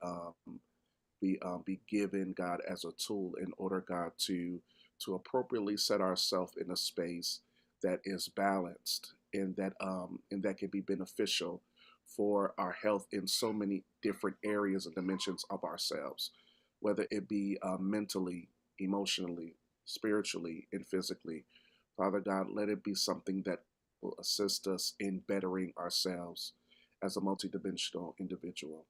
given, God, as a tool in order, God, to appropriately set ourselves in a space that is balanced and that can be beneficial for our health in so many different areas and dimensions of ourselves, whether it be mentally, emotionally, spiritually, and physically. Father God, let it be something that will assist us in bettering ourselves as a multidimensional individual.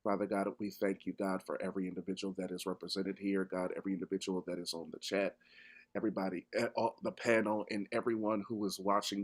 Father God, we thank you, God, for every individual that is represented here, God, every individual that is on the chat, everybody, the panel, and everyone who is watching this